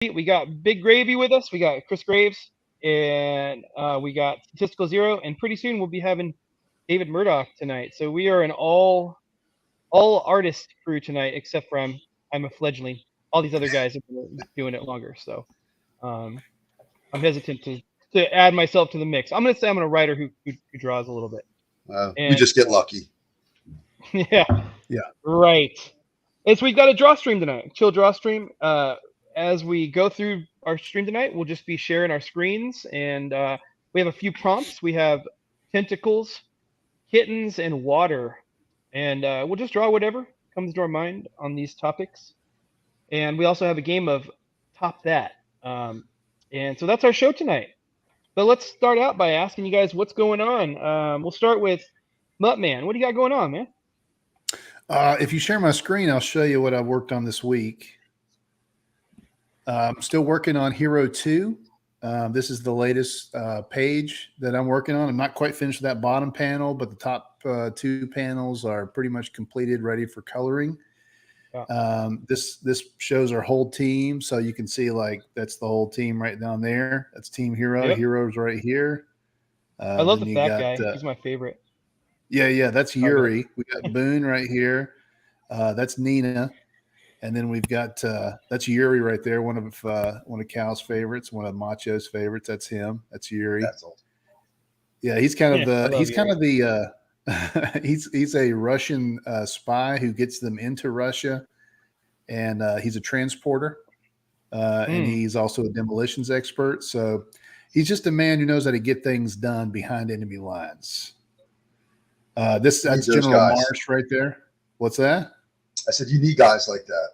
We got Big Gravy with us. We got Chris Graves, and we got Statistical Zero, and pretty soon we'll be having David Murdoch tonight. So we are an all artist crew tonight, except for I'm a fledgling. All these other guys have been doing it longer, so um, I'm hesitant to add myself to the mix. I'm gonna say I'm a writer who draws a little bit. We just get lucky. Yeah, Yeah. right. And so we've got a draw stream tonight, chill draw stream. As we go through our stream tonight, we'll just be sharing our screens, and we have a few prompts. We have tentacles, kittens, and water, and we'll just draw whatever comes to our mind on these topics. And we also have a game of top that. And so that's our show tonight. But let's start out by asking you guys what's going on. We'll start with Muttman. What do you got going on, man? If you share my screen, I'll show you what I've worked on this week. I'm still working on Hero 2. This is the latest page that I'm working on. I'm not quite finished with that bottom panel, but the top two panels are pretty much completed, ready for coloring. Yeah. This shows our whole team, so you can see like that's the whole team right down there. That's Team Hero. Yep. Hero's right here. I love the fat guy. He's my favorite. Yeah, that's Yuri. We got Boone right here. That's Nina, and then we've got that's Yuri right there. One of Cal's favorites, one of Macho's favorites. That's him. That's Yuri. That's old. Yeah, he's kind of he's a Russian spy who gets them into Russia, and he's a transporter, and he's also a demolitions expert. So he's just a man who knows how to get things done behind enemy lines. That's General Marsh right there. What's that? I said you need guys like that.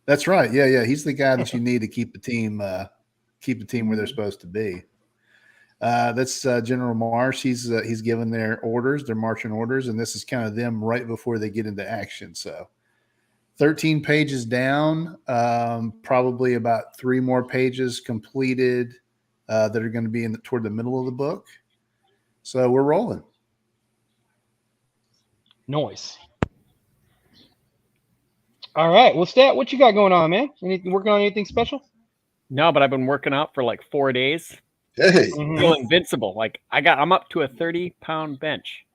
That's right. Yeah. He's the guy that you need to keep the team where they're supposed to be. That's General Marsh. He's given their orders, their marching orders, and this is kind of them right before they get into action. So 13 pages down, probably about 3 more pages completed that are going to be toward the middle of the book. So we're rolling. Nice. All right. Well, Stat, what you got going on, man? Working on anything special? No, but I've been working out for like 4 days. Hey, I feel invincible. Like I'm up to a 30-pound bench.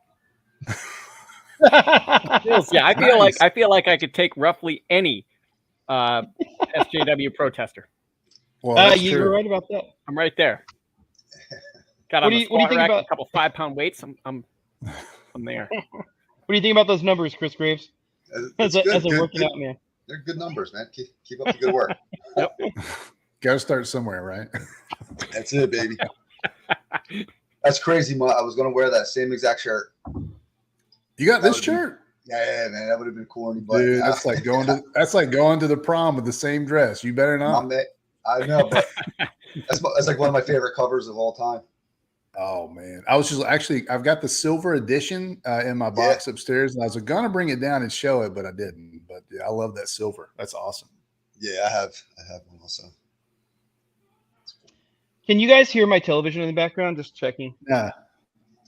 I feel like I could take roughly any SJW protester. Well, you're right about that. I'm right there. Got on the squat rack, a couple 5-pound weights. I'm there. What do you think about those numbers, Chris Graves? As a working out man. They're good numbers, man. Keep up the good work. Yep. Got to start somewhere, right? That's it, baby. That's crazy. I was going to wear that same exact shirt. You got this shirt? Yeah, man. That would have been corny. But dude, that's like going to the prom with the same dress. You better not. I know, but that's like one of my favorite covers of all time. Oh man, I was just I've got the silver edition in my box upstairs, and I was gonna bring it down and show it, but I didn't. But yeah, I love that silver. That's awesome. Yeah, I have one also. Can you guys hear my television in the background? Just checking. Yeah.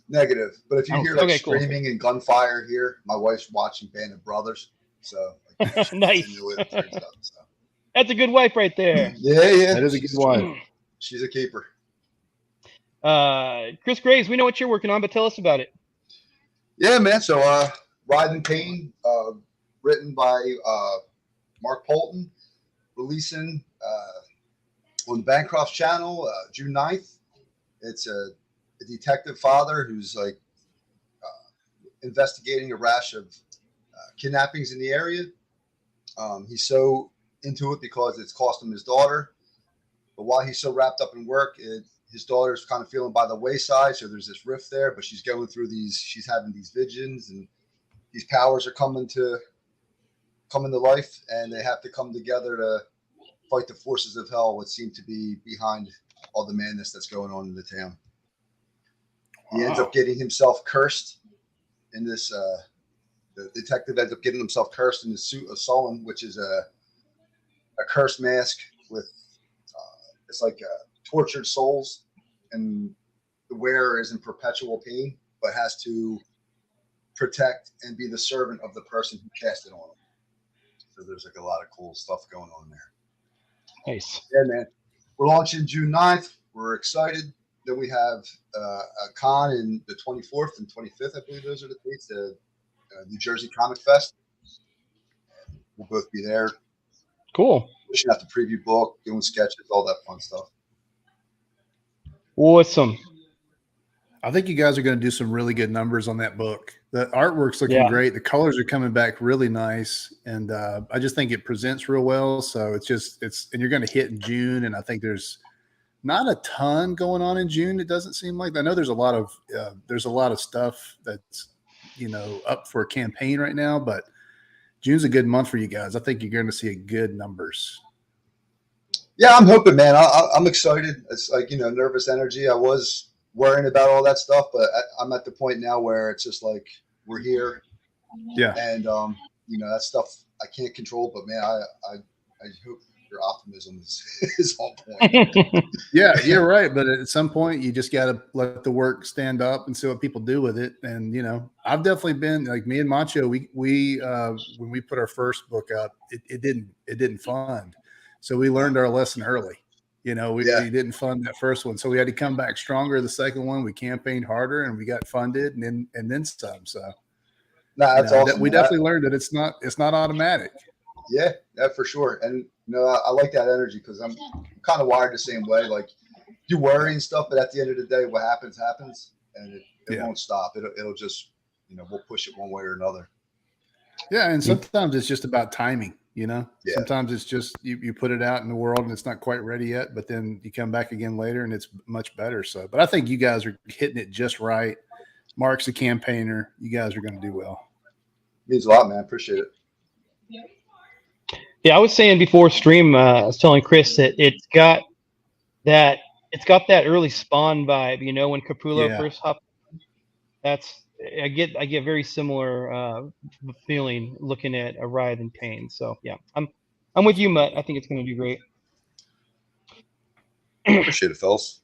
Negative. But if you hear screaming and gunfire here, my wife's watching Band of Brothers. So nice. That's a good wife right there. Yeah. That is a good wife. She's a keeper. Chris Graves, we know what you're working on, but tell us about it. Yeah, man. So Ride in Pain, written by Mark Polton, releasing on the Bancroft's channel June 9th. It's a detective father who's like investigating a rash of kidnappings in the area. He's so into it because it's cost him his daughter. But while he's so wrapped up in work, his daughter's kind of feeling by the wayside. So there's this rift there, but she's going through she's having these visions, and these powers are coming to life, and they have to come together to fight the forces of hell, what seem to be behind all the madness that's going on in the town. Wow. He ends up getting himself cursed in this, the detective ends up getting himself cursed in the suit of Sullen, which is a cursed mask with, it's like tortured souls, and the wearer is in perpetual pain, but has to protect and be the servant of the person who cast it on him. So there's like a lot of cool stuff going on there. Nice. Yeah, man. We're launching June 9th. We're excited. Then we have a con in the 24th and 25th. I believe those are the dates. The New Jersey Comic Fest. We'll both be there. Cool. Pushing out the preview book, doing sketches, all that fun stuff. Awesome. I think you guys are going to do some really good numbers on that book. The artwork's looking great. The colors are coming back really nice. And I just think it presents real well. So and you're going to hit in June. And I think there's not a ton going on in June. It doesn't seem like. I know there's a lot of stuff that's, up for a campaign right now, but June's a good month for you guys. I think you're going to see good numbers. Yeah, I'm hoping, man. I'm excited. It's like, nervous energy. I was worrying about all that stuff, but I'm at the point now where it's just like, we're here. Yeah. And, that stuff I can't control, but man, I hope your optimism is on point. Yeah, you're right. But at some point you just got to let the work stand up and see what people do with it. And, I've definitely been like me and Macho, we when we put our first book up, it didn't fund. So we learned our lesson early. We didn't fund that first one. So we had to come back stronger. The second one, we campaigned harder and we got funded and then some. So that's awesome. We definitely learned that it's not automatic. Yeah, for sure. And I like that energy because I'm kind of wired the same way. Like you worry and stuff, but at the end of the day, what happens, and it won't stop. It'll just, we'll push it one way or another. Yeah, and sometimes it's just about timing. Yeah. Sometimes it's just you put it out in the world and it's not quite ready yet, but then you come back again later and it's much better. So, but I think you guys are hitting it just right. Mark's a campaigner. You guys are going to do well. Means a lot, man. Appreciate it. Yeah, I was saying before stream, I was telling Chris that it's got that early Spawn vibe, when Capullo first hopped. I get very similar feeling looking at a Writhe in Pain. So yeah, I'm with you, Mutt. I think it's going to do great. Appreciate it, fellas.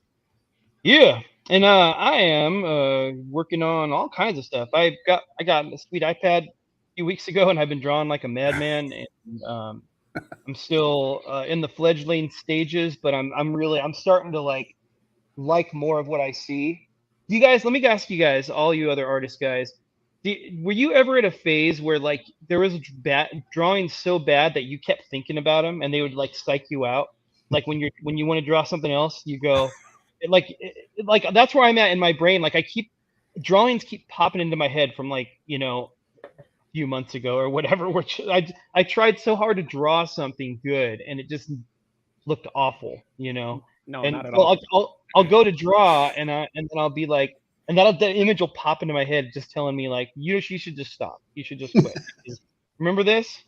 Yeah, and I am working on all kinds of stuff. I got a sweet iPad a few weeks ago, and I've been drawing like a madman. And I'm still in the fledgling stages, but I'm starting to like more of what I see. You guys, let me ask you guys, all you other artist guys, were you ever at a phase where like there was drawing so bad that you kept thinking about them and they would like psych you out? Like when you want to draw something else, you go like that's where I'm at in my brain. Like drawings keep popping into my head from like, a few months ago or whatever, which I tried so hard to draw something good and it just looked awful, No, and not at all. I'll go to draw and then I'll be like, and the image will pop into my head just telling me like, you should just stop. You should just quit. Remember this?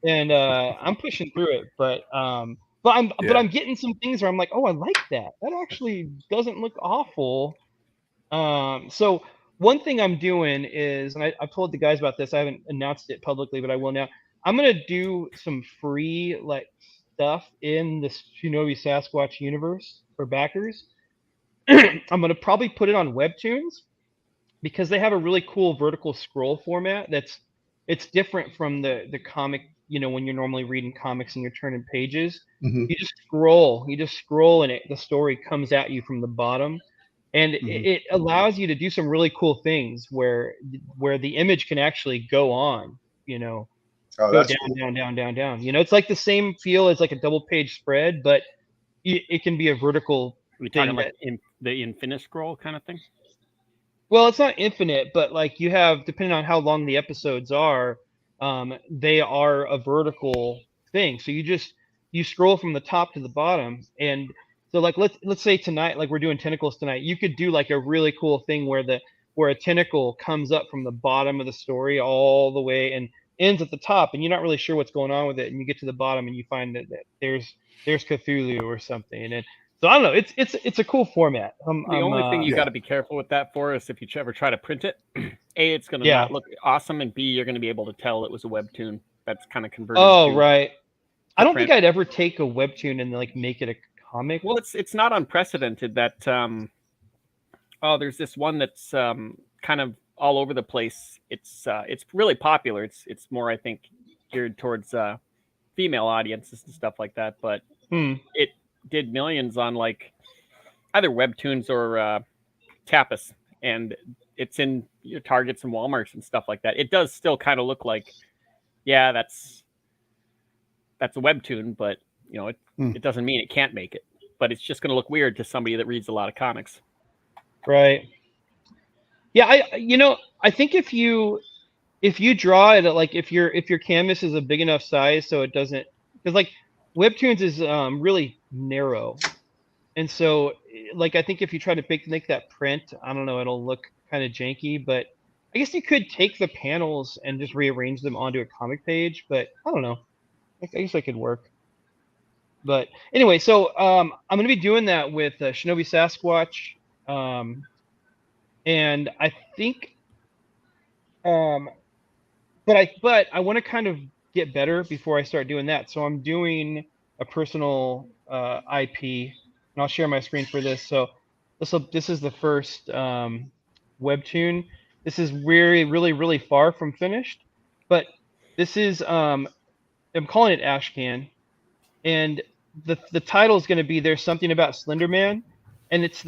And I'm pushing through it, but I'm getting some things where I'm like, oh, I like that. That actually doesn't look awful. So one thing I'm doing is, and I've told the guys about this, I haven't announced it publicly, but I will now. I'm going to do some free like stuff in the Shinobi Sasquatch universe for backers. I'm going to probably put it on Webtoons because they have a really cool vertical scroll format it's different from the comic, when you're normally reading comics and you're turning pages. Mm-hmm. You just scroll and the story comes at you from the bottom. And it allows you to do some really cool things where the image can actually go on, go down, cool. down. It's like the same feel as like a double page spread, but it can be a vertical thing. Like the infinite scroll kind of thing? Well, it's not infinite, but like you have, depending on how long the episodes are, they are a vertical thing. So you scroll from the top to the bottom. And so like, let's say tonight, like we're doing tentacles tonight, you could do like a really cool thing where a tentacle comes up from the bottom of the story all the way and ends at the top, and you're not really sure what's going on with it. And you get to the bottom and you find that there's Cthulhu or something. And so I don't know. It's a cool format. The only thing you got to be careful with that for is if you ever try to print it, A, it's going to not look awesome, and B, you're going to be able to tell it was a webtoon that's kind of converted. Oh, right. I don't think I'd ever take a webtoon and like make it a comic. Well, it's not unprecedented that there's this one that's kind of all over the place. It's really popular. It's more, I think, geared towards female audiences and stuff like that, but it did millions on like either Webtoons or Tapas, and it's in your Targets and Walmarts and stuff like that. It does still kind of look like, yeah, that's a Webtoon, but it doesn't mean it can't make it. But it's just going to look weird to somebody that reads a lot of comics. Right. Yeah, I think if you draw it, like if your canvas is a big enough size so it doesn't, because like Webtoons is really narrow, and so like I think if you try to make that print, I don't know, it'll look kind of janky. But I guess you could take the panels and just rearrange them onto a comic page. But I don't know. I guess that could work. But anyway, so I'm going to be doing that with Shinobi Sasquatch, and I think, but I want to kind of get better before I start doing that. So I'm doing a personal IP, and I'll share my screen for this. So this is the first webtoon. This is really far from finished, but this is I'm calling it Ashcan, and the title is going to be There's Something About Slender Man, and it's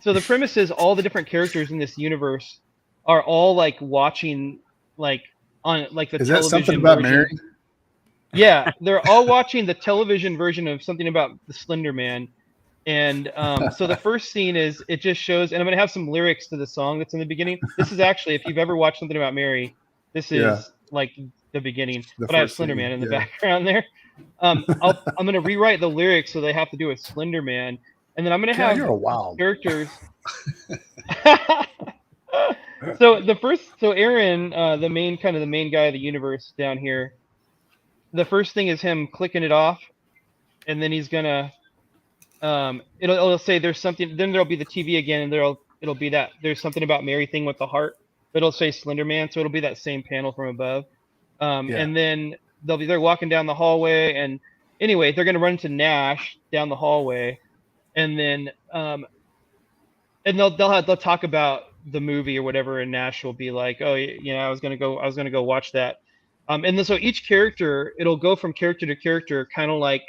so the premise is all the different characters in this universe are all like watching like on like the is television that something about version. Mary? Yeah, they're all watching the television version of Something About the Slender Man. And so the first scene is, it just shows, and I'm going to have some lyrics to the song that's in the beginning. This is actually, if you've ever watched Something About Mary, this is like the beginning. But I have Slender Man in the background there. I'm going to rewrite the lyrics so they have to do with Slender Man. And then I'm going to have characters. So Aaron, the main guy of the universe down here, the first thing is him clicking it off, and then he's gonna it'll say there's something, then there'll be the TV again, and it'll be that there's something about Mary thing with the heart, but it'll say Slender Man, so it'll be that same panel from above. And then they're walking down the hallway, and anyway, they're gonna run into Nash down the hallway, and then and they'll talk about the movie or whatever, and Nash will be like, oh, I was gonna go watch that. And then so each character, it'll go from character to character, kind of like,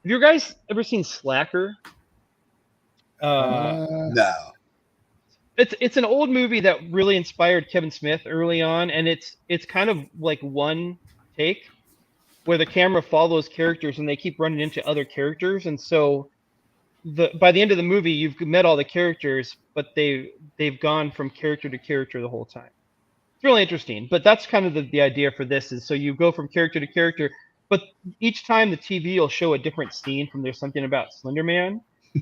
have you guys ever seen Slacker? No. It's an old movie that really inspired Kevin Smith early on, and it's kind of like one take where the camera follows characters and they keep running into other characters, and so by the end of the movie you've met all the characters, but they've gone from character to character the whole time. It's really interesting, but that's kind of the idea for this, is so you go from character to character, but each time the TV will show a different scene from There's Something About Slender Man.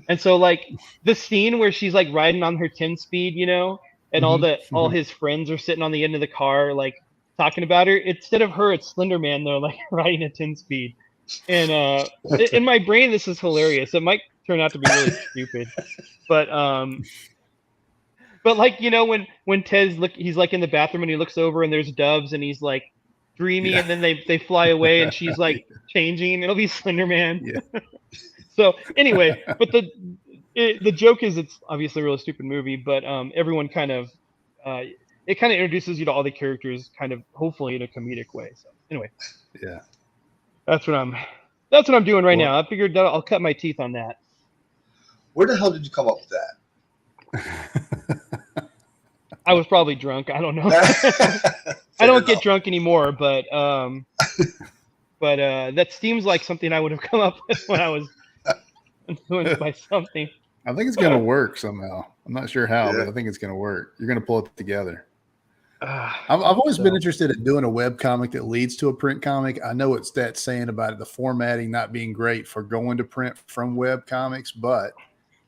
And so like the scene where she's like riding on her 10-speed, and all his friends are sitting on the end of the car like talking about her, instead of her, it's Slender Man. They're like riding a 10-speed, and in my brain this is hilarious. It might turn out to be really stupid, but like when Ted's he's like in the bathroom and he looks over and there's doves and he's like dreamy, and then they fly away and she's like changing. It'll be Slender Man. Yeah. So anyway, but the joke is, it's obviously a really stupid movie, but everyone kind of it kind of introduces you to all the characters kind of hopefully in a comedic way. So anyway, yeah, that's what I'm doing right now. I figured that I'll cut my teeth on that. Where the hell did you come up with that? I was probably drunk. I don't know. I don't get drunk anymore, but that seems like something I would have come up with when I was influenced by something. I think it's going to work somehow. I'm not sure how, but I think it's going to work. You're going to pull it together. I've always been interested in doing a web comic that leads to a print comic. I know it's that saying about it, the formatting not being great for going to print from web comics, but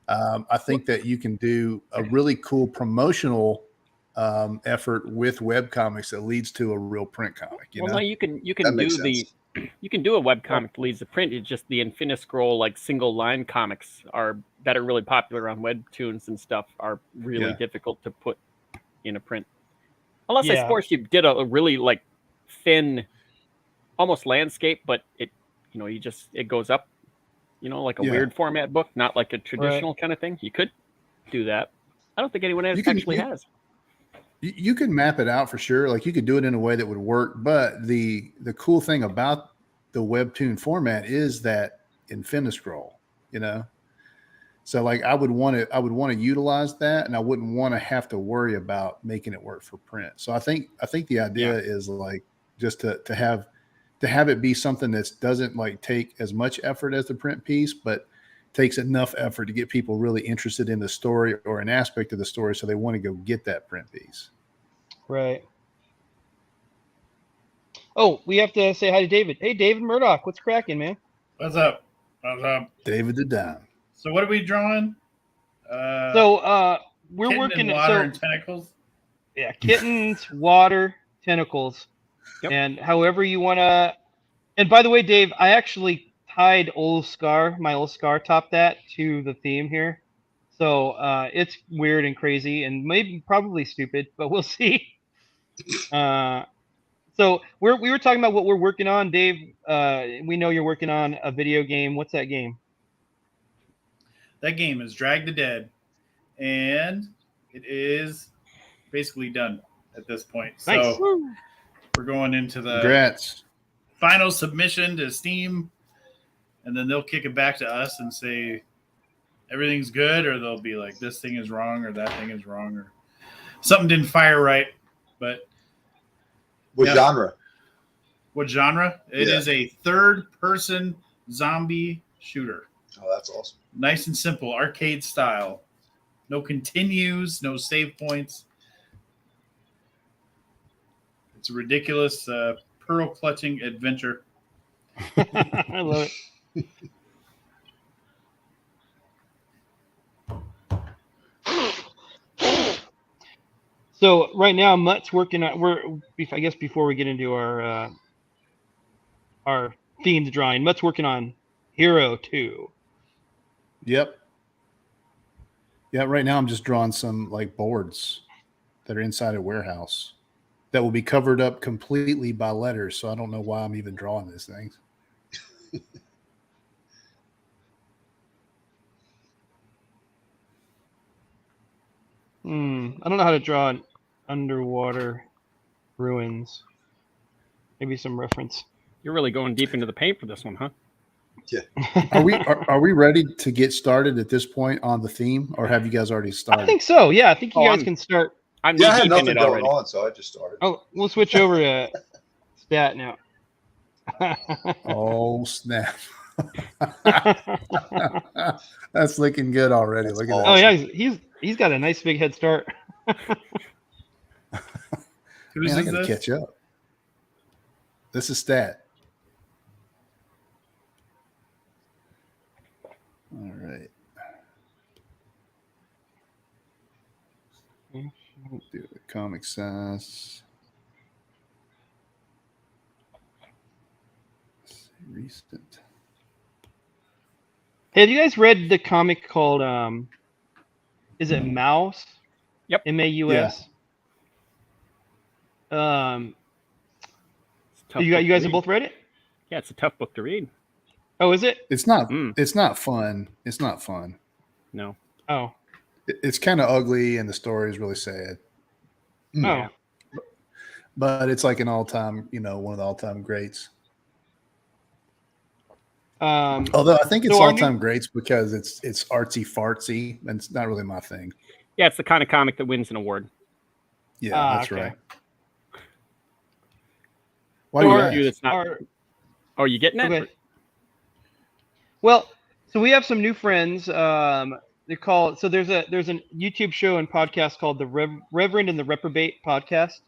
I think that you can do a really cool promotional effort with web comics that leads to a real print comic. No, you can do a web comic that leads to print. It's just the Infiniscroll like single line comics that are really popular on Webtoons and stuff are really difficult to put in a print. Unless I suppose you did a really like thin, almost landscape, but it goes up, like a weird format book, not like a traditional kind of thing. You could do that. I don't think anyone has. You can map it out for sure. Like you could do it in a way that would work. But the cool thing about the webtoon format is that InfiniScroll, you know. So like I would want to utilize that, and I wouldn't want to have to worry about making it work for print. So I think the idea is like just to have it be something that doesn't like take as much effort as the print piece, but takes enough effort to get people really interested in the story or an aspect of the story, so they want to go get that print piece. Right. Oh, we have to say hi to David. Hey, David Murdoch, what's cracking, man? What's up? What's up? David the Dime. So what are we drawing? We're kitten working and water and tentacles. Yeah, kittens, water, tentacles, and however you want to. And by the way, Dave, I actually tied my old scar top that to the theme here, so it's weird and crazy and probably stupid, but we'll see. So we were talking about what we're working on, Dave. We know you're working on a video game. What's that game? That game is Drag the Dead, and it is basically done at this point. Nice. So we're going into the Congrats. final submission to Steam, and then they'll kick it back to us and say everything's good, or they'll be like, this thing is wrong, or that thing is wrong, or something didn't fire right. But what genre? What genre? It is a third-person zombie shooter. Oh, that's awesome. Nice and simple, arcade style. No continues, no save points. It's a ridiculous pearl-clutching adventure. I love it. So right now, Mutt's working on. I guess before we get into our themed drawing, Mutt's working on Hero 2. Yep. Yeah, right now I'm just drawing some like boards that are inside a warehouse that will be covered up completely by letters. So I don't know why I'm even drawing these things. I don't know how to draw an underwater ruins. Maybe some reference. You're really going deep into the paint for this one, huh? Yeah. Are we ready to get started at this point on the theme, or have you guys already started? I think so. Yeah, I think you guys can start. I had nothing going on, so I just started. Oh, we'll switch over to stat now. Oh snap! That's looking good already. Look at that. Oh yeah, he's got a nice big head start. Man, I gotta catch up. This is stat. All right. Do the comic size. Recent. Hey, have you guys read the comic called is it Mouse? Yep. MAUS. Yeah. You guys have both read it? Yeah, it's a tough book to read. Oh, is it? It's not. It's not fun. It's not fun. No. Oh. It's kind of ugly, and the story is really sad. Oh. But it's like an all-time, one of the all-time greats. Although I think it's all-time greats because it's artsy fartsy, and it's not really my thing. Yeah, it's the kind of comic that wins an award. Yeah, that's right. Why do you ask? Are you getting it? Okay. Well, so we have some new friends. They're called. So there's a YouTube show and podcast called the Reverend and the Reprobate podcast.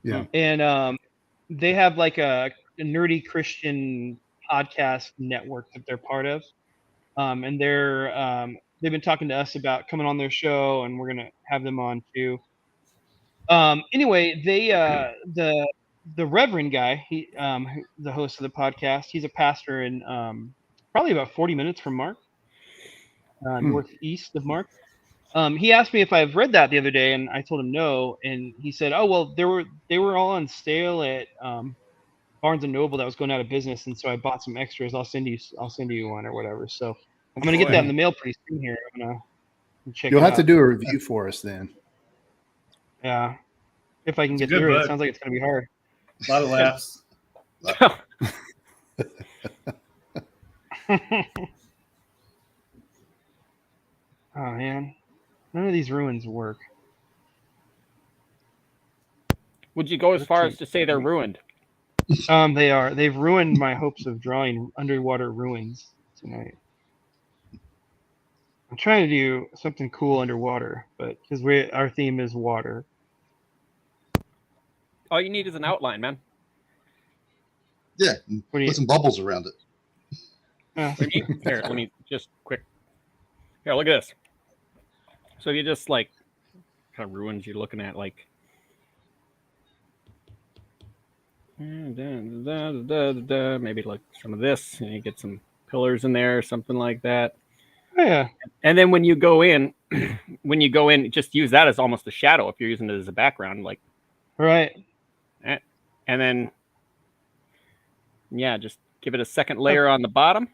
Yeah. And they have like a nerdy Christian podcast network that they're part of. And they've been talking to us about coming on their show, and we're gonna have them on too. Anyway, they the Reverend guy, he the host of the podcast, he's a pastor in probably about 40 minutes from Mark, northeast of Mark. He asked me if I've read that the other day, and I told him no. And he said, "Oh well, they were all on sale at Barnes and Noble that was going out of business, and so I bought some extras. I'll send you one or whatever." So I'm gonna get that in the mail pretty soon here. I'm gonna check. You'll have to do a review for us then. Yeah, if I can get through it. It sounds like it's gonna be hard. A lot of laughs. Oh man, none of these ruins work. Would you go as far as to say they're ruined? They are. They've ruined my hopes of drawing underwater ruins tonight. I'm trying to do something cool underwater, but because our theme is water. All you need is an outline, man. Yeah, put some bubbles around it. Here, let me just quick. Here, look at this. So you just like kind of ruins you're looking at, like maybe like some of this, and you get some pillars in there or something like that. Oh, yeah. And then when you go in, just use that as almost a shadow if you're using it as a background, like right. And then yeah, just give it a second layer on the bottom.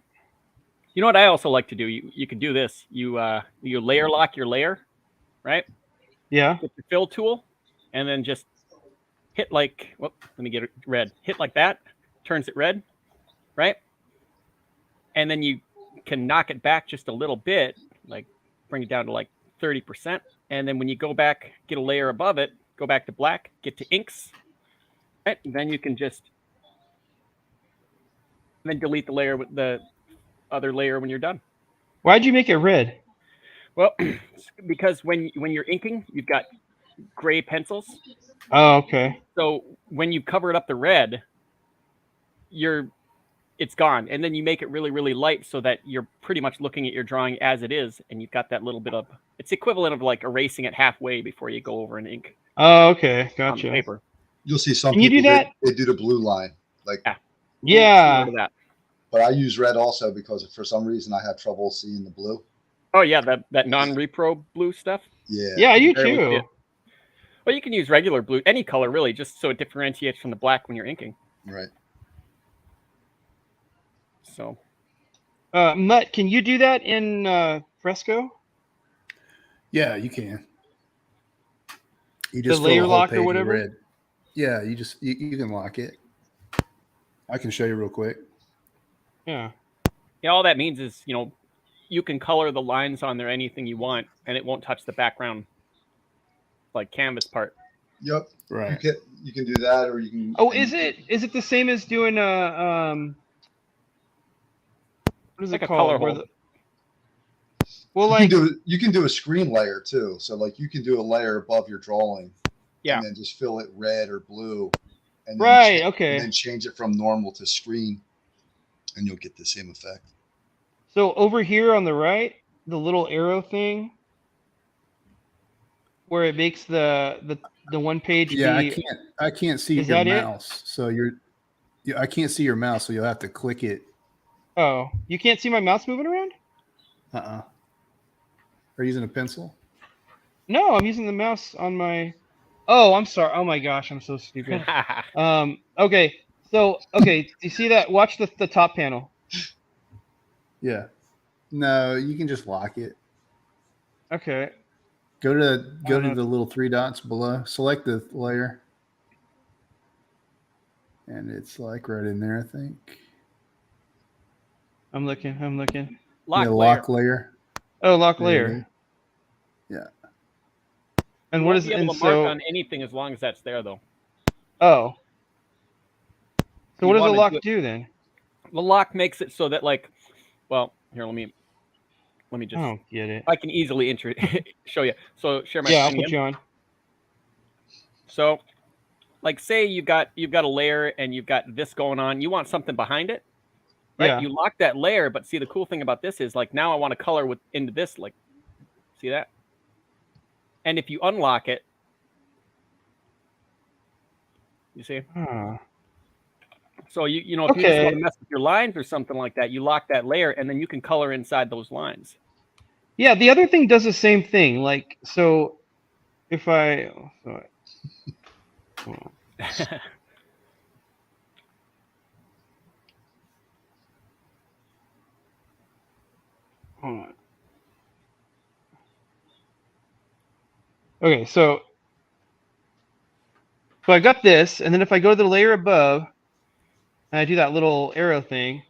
You know what I also like to do? You could do this. You layer lock your layer, right? Yeah. With the fill tool, and then just hit like, whoop, let me get it red. Hit like that, turns it red, right? And then you can knock it back just a little bit, like bring it down to like 30%. And then when you go back, get a layer above it, go back to black, get to inks, right? And then you can just then delete the layer with the other layer when you're done. Why'd you make it red? Well, because when you're inking, you've got gray pencils. Oh, okay. So when you cover it up the red, it's gone. And then you make it really, really light so that you're pretty much looking at your drawing as it is, and you've got that little bit of, it's equivalent of like erasing it halfway before you go over and ink. Oh, okay. Gotcha. On paper. You'll see some Can people you do that? They do the blue line. Like yeah. That. But I use red also because for some reason I have trouble seeing the blue. Oh yeah, that non-repro blue stuff. Yeah. Yeah, you too. Well, you can use regular blue, any color really, just so it differentiates from the black when you're inking. Right. So, Mutt, can you do that in Fresco? Yeah, you can. You just the layer lock or whatever. Red. Yeah, you can lock it. I can show you real quick. Yeah. Yeah, all that means is, you can color the lines on there anything you want, and it won't touch the background, like canvas part. Yep. Right. You can do that, or you can. Oh, is it the same as doing what is like it a called? color hole. Well, you can do a screen layer too. So like you can do a layer above your drawing, and then just fill it red or blue, and then okay, and then change it from normal to screen, and you'll get the same effect. So over here on the right, the little arrow thing, where it makes the one page. Yeah, I can't see your mouse. It? So I can't see your mouse, so you'll have to click it. Oh, you can't see my mouse moving around? Are you using a pencil? No, I'm using the mouse on my. Oh, I'm sorry. Oh my gosh, I'm so stupid. Okay. So, do you see that? Watch the top panel. Yeah. No, you can just lock it. Okay. Go to the little 3 dots below. Select the layer. And it's like right in there, I think. I'm looking. Lock layer. Oh, lock layer. Yeah. And what is it? Mark on anything as long as that's there, though. Oh. So what does the lock do then? The lock makes it so that, like, well, here, let me just. I don't get it. I can easily show you. So share my screen. Yeah, I'll put you on. So, like, say you've got a layer and you've got this going on. You want something behind it, right? Yeah. You lock that layer, but see, the cool thing about this is, like, now I want to color into this. Like, see that? And if you unlock it, you see? So if you just want to mess with your lines or something like that, you lock that layer, and then you can color inside those lines. Yeah, the other thing does the same thing. Like, so if I hold on. Okay, so I got this, and then if I go to the layer above, And I do that little arrow thing.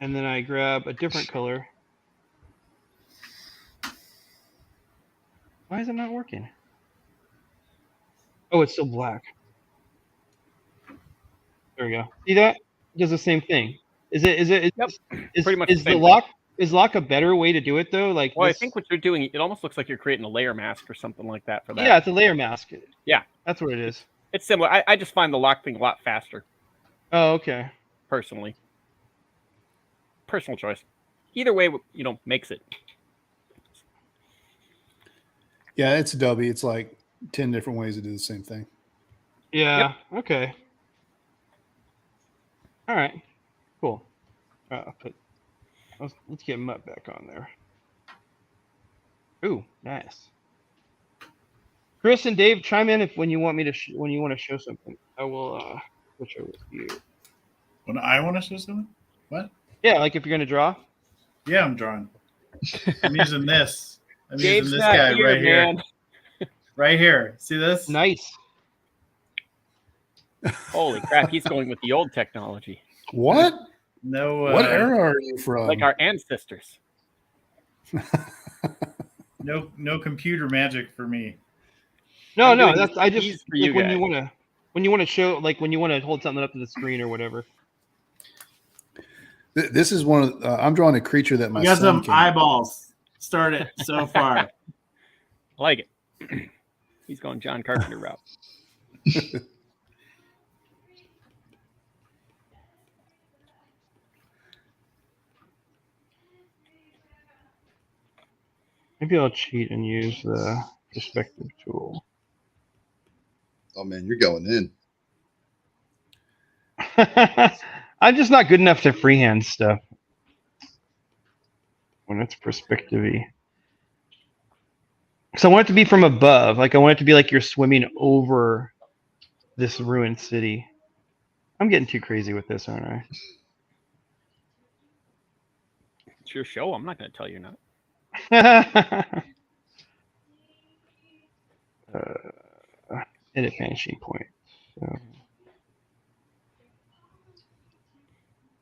And then I grab a different color. Why is it not working? Oh, it's still black. There we go. See that? It does the same thing. Yep. Pretty much the is same the lock is lock a better way to do it though? Like Well, this, I think what you're doing, it almost looks like you're creating a layer mask or something like that for that. yeah, it's a layer mask. Yeah. That's what it is. It's similar. I just find the lock thing a lot faster, Oh, okay. personally. Personal choice. Either way, makes it. Yeah, it's Adobe. It's like 10 different ways to do the same thing. Yeah. Yep. Okay. All right. Cool. Let's get Mutt back on there. Ooh, nice. Chris and Dave, chime in when you want me to when you want to show something. I will switch over with you. When I want to show something? What? Yeah, like if you're gonna draw. Yeah, I'm drawing. I'm using this. I'm Dave's using this not guy here, right man. here. Right here. See this? Nice. Holy crap, he's going with the old technology. What? No. What era are you from? Like our ancestors. No computer magic for me. No, doing that's I just these for you when guys. you want to show, like when you want to hold something up to the screen or whatever. This is one of I'm drawing a creature that my You got son some came. eyeballs. Start it so far. I like it. He's going John Carpenter route. Maybe I'll cheat and use the perspective tool. Oh man, you're going in. I'm just not good enough to freehand stuff when it's perspective-y. So I want it to be from above. Like I want it to be like you're swimming over this ruined city. I'm getting too crazy with this, aren't I? It's your show. I'm not going to tell you not. Edit vanishing point. So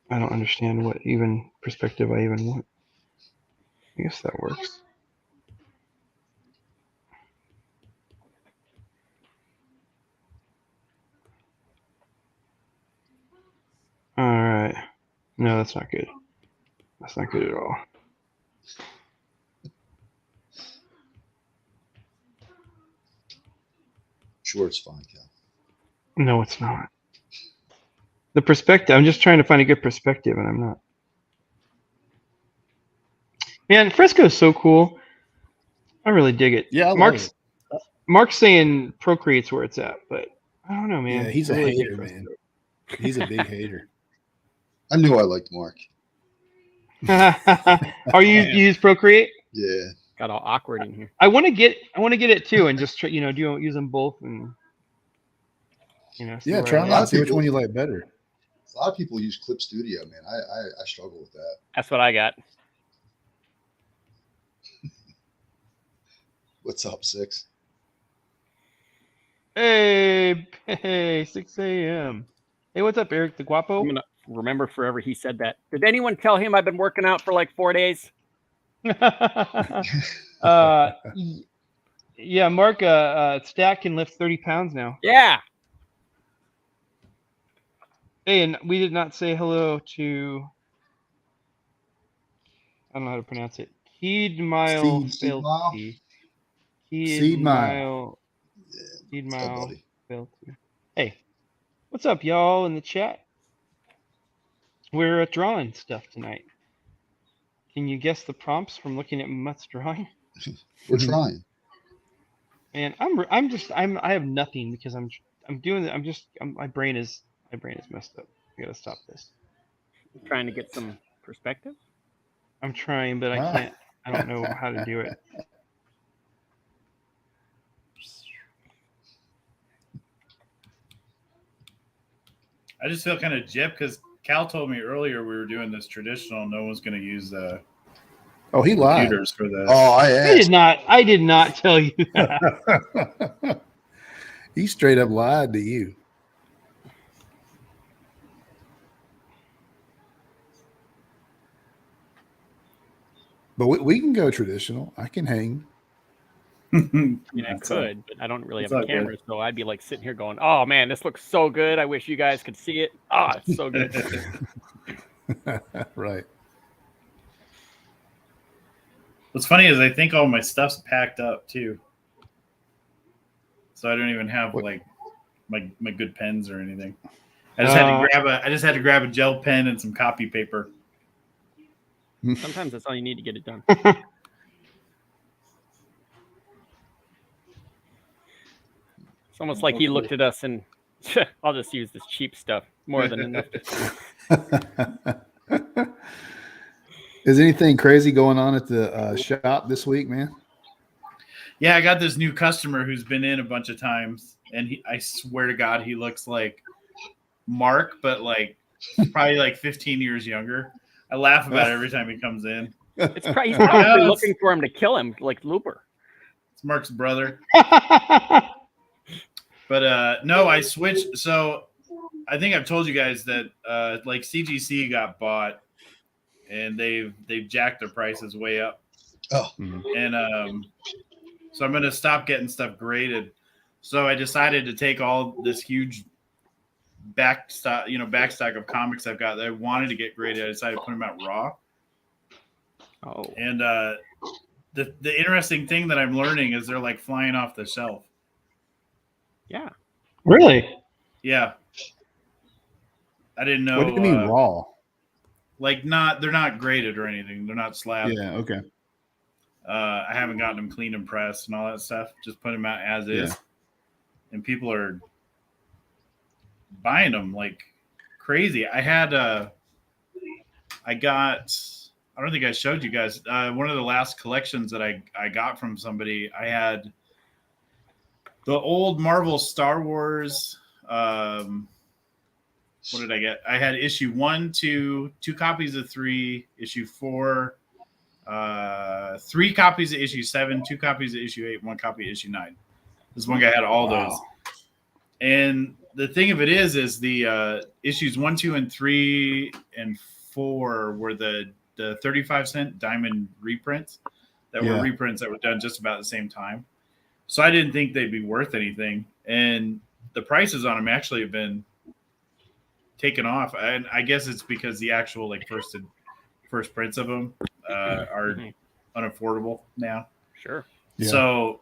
I don't understand what even perspective I even want. I guess that works. All right. No, that's not good. That's not good at all. Sure, it's fine, Cal. No, it's not. The perspective, I'm just trying to find a good perspective, and I'm not. Man, Fresco is so cool. I really dig it. Yeah, I love it. Mark's saying Procreate's where it's at, but I don't know, man. Yeah, he's I a really dig hater, Fresco. man. He's a big hater. I knew I liked Mark. Are you use Procreate? Yeah. Got all awkward in here. I want to get it too, and just use them both, and see Yeah, where try I them land. out. See which one you like better. A lot of people use Clip Studio, man. I struggle with that. That's what I got. What's up, Six? Hey, 6 a.m. Hey, what's up, Eric the Guapo? I'm going to remember forever he said that. Did anyone tell him I've been working out for like 4 days? Yeah, Mark, Stack can lift 30 pounds now. Yeah. Hey, and we did not say hello to, I don't know how to pronounce it. Seed Mile. Seed Mile? Seed Mile. Seed What's up, Mile. buddy? Hey, what's up, y'all in the chat? We're drawing stuff tonight. Can you guess the prompts from looking at Mutt's drawing? We're trying. Man, I have nothing because I'm doing it. My brain is messed up. I gotta stop this. Trying to get some perspective. I'm trying, but I can't. I don't know how to do it. I just feel kind of gypped because Cal told me earlier we were doing this traditional. No one's going to use Oh, he lied. computers for this. Oh, I did not tell you that. He straight up lied to you. But we can go traditional. I can hang. I mean, I could, but I don't really have a camera, so I'd be like sitting here going, "Oh man, this looks so good. I wish you guys could see it. Oh, it's so good." Right. What's funny is I think all my stuff's packed up too, so I don't even have like my good pens or anything. I just had to grab a gel pen and some copy paper. Sometimes that's all you need to get it done. It's almost like he looked at us and I'll just use this cheap stuff. More than enough. Is anything crazy going on at the shop this week, man? Yeah, I got this new customer who's been in a bunch of times, and I swear to God, he looks like Mark, but like probably like 15 years younger. I laugh about it every time he comes in. He's probably looking for him to kill him, like Looper. It's Mark's brother. But no, I switched. So I think I've told you guys that like CGC got bought, and they've jacked their prices way up. Oh, and so I'm gonna stop getting stuff graded. So I decided to take all this huge backstock of comics I've got that I wanted to get graded. I decided to put them out raw. Oh, and the interesting thing that I'm learning is they're like flying off the shelf. Yeah. Really? Yeah. I didn't know. What do you mean raw? Like they're not graded or anything. They're not slabbed. Yeah. Okay. I haven't gotten them clean and pressed and all that stuff. Just put them out as is. And people are buying them like crazy. I don't think I showed you guys one of the last collections that I got from somebody. I had the old Marvel Star Wars. What did I get? I had issue 1, 2 copies of 3, issue 4, 3 copies of issue 7, 2 copies of issue 8, 1 copy of issue 9. This one guy had all those. And the thing of it is the issues 1, 2, and 3 and 4 were the 35-cent diamond reprints that were reprints that were done just about the same time. So I didn't think they'd be worth anything. And the prices on them actually have been taken off. And I guess it's because the actual like first prints of them are unaffordable now. Sure. Yeah. So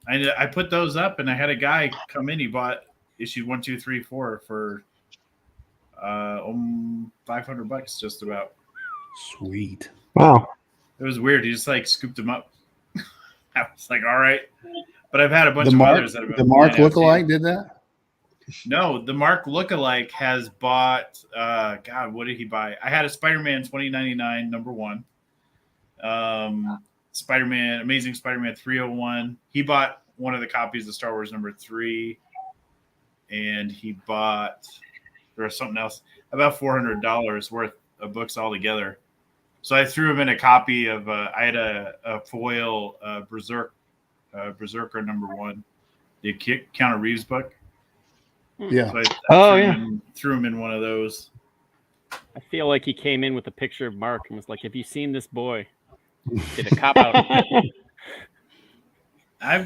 I put those up, and I had a guy come in. He bought issue 1, 2, 3, 4 for $500 just about. Sweet. Wow. It was weird. He just like scooped them up. I was like, all right. But I've had a bunch The of Mark, others that have been the Mark flying out lookalike too. did that? No, the Mark lookalike has bought God, what did he buy? I had a Spider-Man 2099 number 1. Amazing Spider-Man 301. He bought one of the copies of Star Wars number 3, and he bought there was something else about $400 worth of books altogether. So I threw him in a copy of I had a foil Berserker number 1, the Keanu Reeves book. Yeah. So I threw him in one of those. I feel like he came in with a picture of Mark and was like, "Have you seen this boy?" Did a cop out. I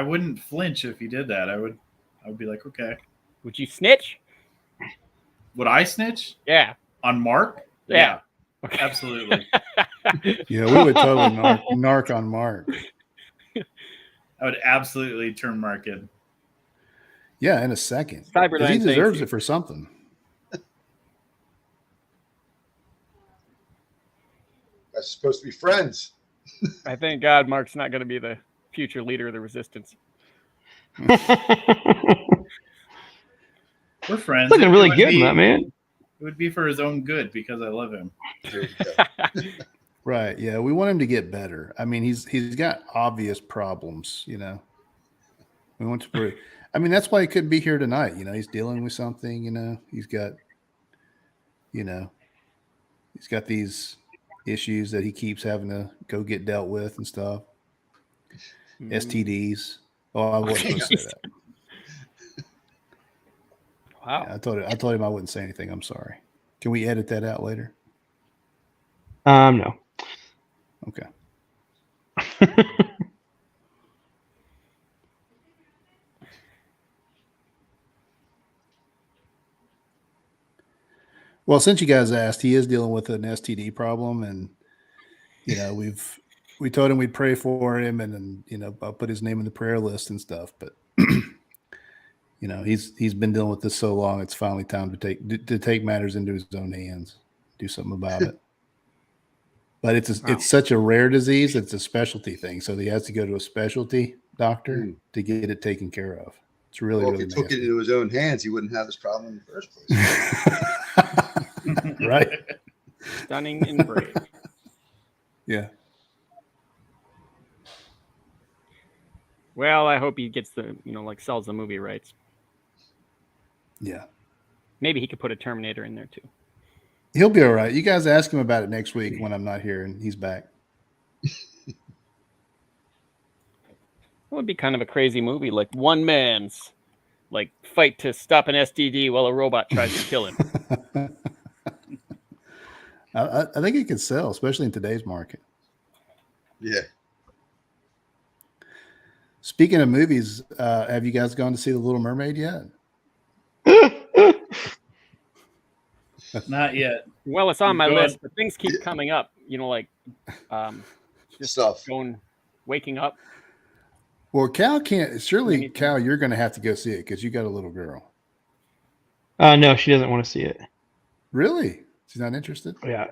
wouldn't flinch if he did that. I would be like, okay. Would you snitch? Would I snitch? Yeah. On Mark? Yeah. Okay. Absolutely. Yeah, we would totally narc on Mark. I would absolutely turn Mark in. Yeah, in a second. Cyberdyne, He deserves thank you. it for something. that's supposed to be friends. I thank God Mark's not going to be the future leader of the resistance. We're friends. Looking really It would good in be- that, man. It would be for his own good because I love him. There you go. Right. Yeah, we want him to get better. I mean, he's got obvious problems, you know. We want to I mean, that's why he couldn't be here tonight. You know, he's dealing with something, you know. He's got these issues that he keeps having to go get dealt with and stuff. STDs. Oh, I wasn't going to say that. Wow. Yeah, I told him I wouldn't say anything. I'm sorry. Can we edit that out later? No. Okay. Well, since you guys asked, he is dealing with an STD problem, and we told him we'd pray for him, and I'll put his name in the prayer list and stuff. But he's been dealing with this so long, it's finally time to take matters into his own hands, do something about it. But it's such a rare disease; it's a specialty thing, so he has to go to a specialty doctor to get it taken care of. It's really well, really if he took it into his own hands, he wouldn't have this problem in the first place. Right? Stunning and brave. Yeah. Well, I hope he gets sells the movie rights. Yeah. Maybe he could put a Terminator in there too. He'll be all right. You guys ask him about it next week when I'm not here and he's back. It would be kind of a crazy movie, like one man's fight to stop an STD while a robot tries to kill him. I think it could sell, especially in today's market. Yeah. Speaking of movies, have you guys gone to see The Little Mermaid yet? Not yet. Well, it's on my list, but things keep coming up. Just Stuff. waking up. Well, Cal can't. Surely, Cal, you're going to have to go see it because you got a little girl. No, she doesn't want to see it. Really? She's not interested? Yeah.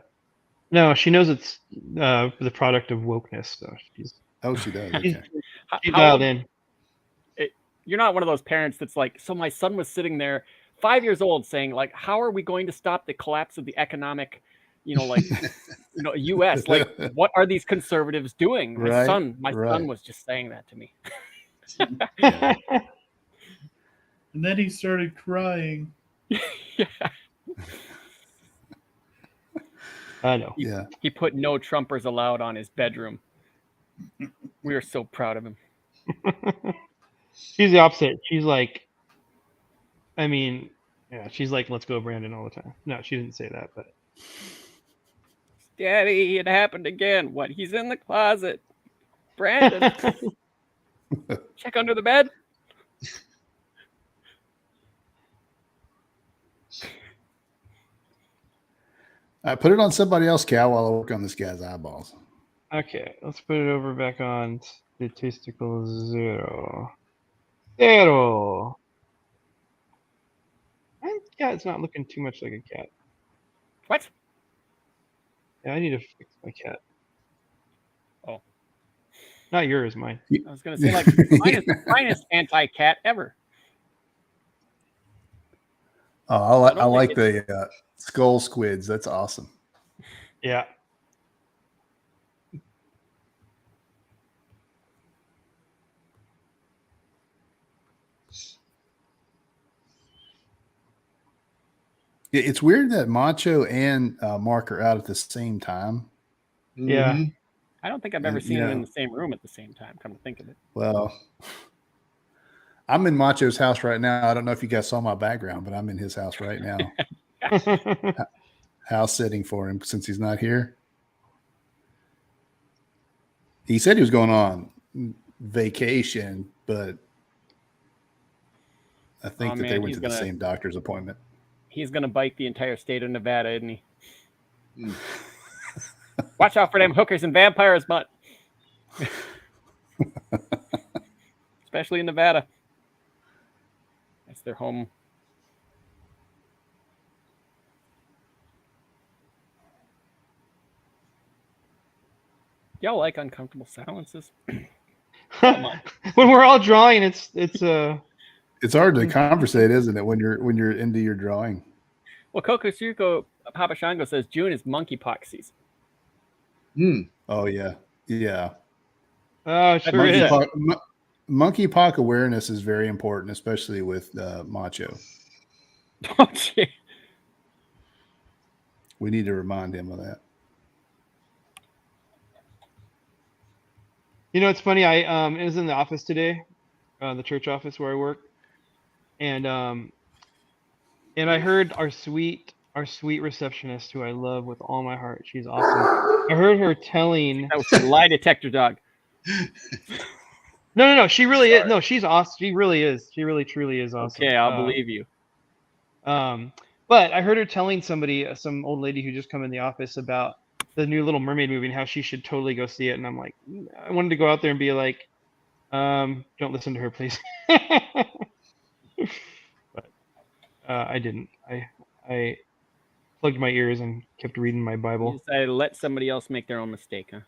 No, she knows it's the product of wokeness. So she's. Oh, she does. Okay. She's dialed in. You're not one of those parents that's like, so my son was sitting there 5 years old saying, how are we going to stop the collapse of the economic, U.S.? What are these conservatives doing? My son was just saying that to me. And then he started crying. Yeah. I know. He put "No Trumpers Allowed" on his bedroom. We are so proud of him. She's the opposite. She's like, she's like, let's go, Brandon, all the time. No, she didn't say that, but. Daddy, it happened again. What? He's in the closet. Brandon. Check under the bed. Put it on somebody else, Cal, while I work on this guy's eyeballs. Okay, let's put it over back on statistical 0. 0. My cat's not looking too much like a cat. What? Yeah, I need to fix my cat. Oh. Not yours, mine. I was going to say, mine is the finest anti-cat ever. Oh, I like the skull squids. That's awesome. Yeah. It's weird that Macho and Mark are out at the same time. Yeah. Mm-hmm. I don't think I've ever seen them in the same room at the same time, come to think of it. Well, I'm in Macho's house right now. I don't know if you guys saw my background, but I'm in his house right now. House sitting for him since he's not here. He said he was going on vacation, but I think they went to the same doctor's appointment. He's going to bite the entire state of Nevada, isn't he? Watch out for them hookers and vampires, Mutt. Especially in Nevada. That's their home. Y'all like uncomfortable silences? When we're all drawing, it's It's hard to conversate, isn't it, when you're into your drawing? Well, Kokosuko Papa Shango says June is monkeypox season. Oh yeah, yeah. Oh, sure is. Monkeypox awareness is very important, especially with Macho. Oh, gee. We need to remind him of that. You know, it's funny. I was in the office today, the church office where I work, and I heard our sweet receptionist, who I love with all my heart. She's awesome. I heard her telling. That was the lie detector dog. No. She really is. No, she's awesome. She really is. She really truly is awesome. Okay, I'll believe you. But I heard her telling somebody, some old lady who just come in the office, about the new Little Mermaid movie and how she should totally go see it. And I'm like, I wanted to go out there and be like, don't listen to her, please. But I didn't. I plugged my ears and kept reading my Bible. You decided to let somebody else make their own mistake, huh?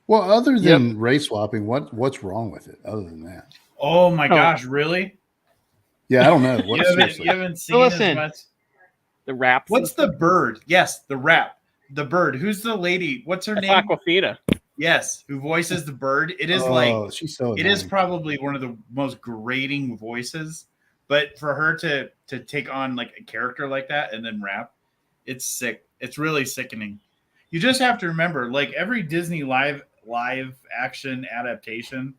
Well, other than race swapping, what's wrong with it? Other than that, Oh my gosh, really? yeah, I don't know. You haven't seen as much. The raps. What's the bird? Yes, the rap. The bird. Who's the lady? What's her name? Aquafina. Yes, who voices the bird. It is she's so it is probably one of the most grating voices. But for her to take on like a character like that and then rap, it's sick. It's really sickening. You just have to remember, like every Disney live action adaptation,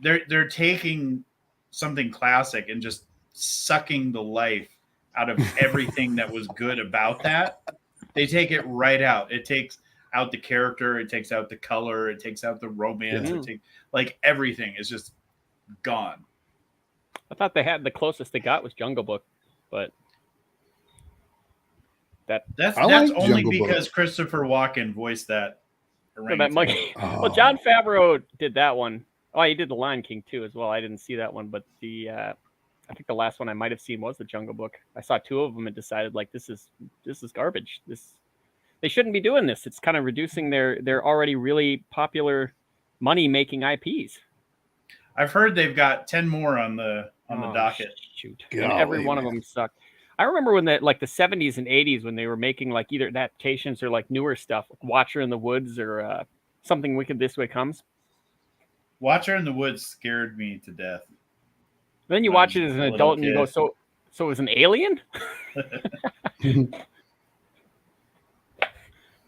they're taking something classic and just sucking the life out of everything that was good about that. They take it right out. It takes out the character, it takes out the color, it takes out the romance, it takes like everything is just gone. I thought they had the closest they got was Jungle Book, but that's like only Jungle because Book. Christopher Walken voiced that. that monkey. Oh. Well, John Favreau did that one. Oh, he did The Lion King too as well. I didn't see that one, but I think the last one I might have seen was the Jungle Book. I saw two of them and decided like this is garbage. They shouldn't be doing this. It's kind of reducing their already really popular money making IPs. I've heard they've got 10 more on the docket. Shoot, Golly, and every one of them sucked. I remember when the 70s and 80s when they were making like either adaptations or like newer stuff, like Watcher in the Woods or Something Wicked This Way Comes. Watcher in the Woods scared me to death. Then you watch it as an adult and you go, so it was an alien?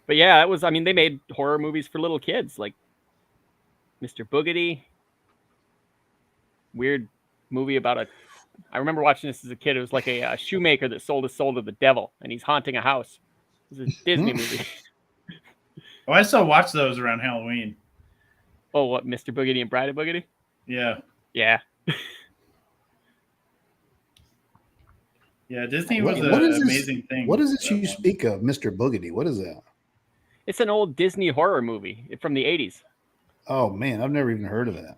But yeah, it was. I mean, they made horror movies for little kids, like Mr. Boogedy. Weird movie about I remember watching this as a kid. It was like a shoemaker that sold his soul to the devil, and he's haunting a house. It was a Disney movie. Oh, I still watch those around Halloween. Oh, what, Mr. Boogedy and Bride of Boogedy? Yeah. Yeah. Yeah, Disney was an amazing thing. What is it you speak of, Mr. Boogedy? What is that? It's an old Disney horror movie from the 80s. Oh, man, I've never even heard of that.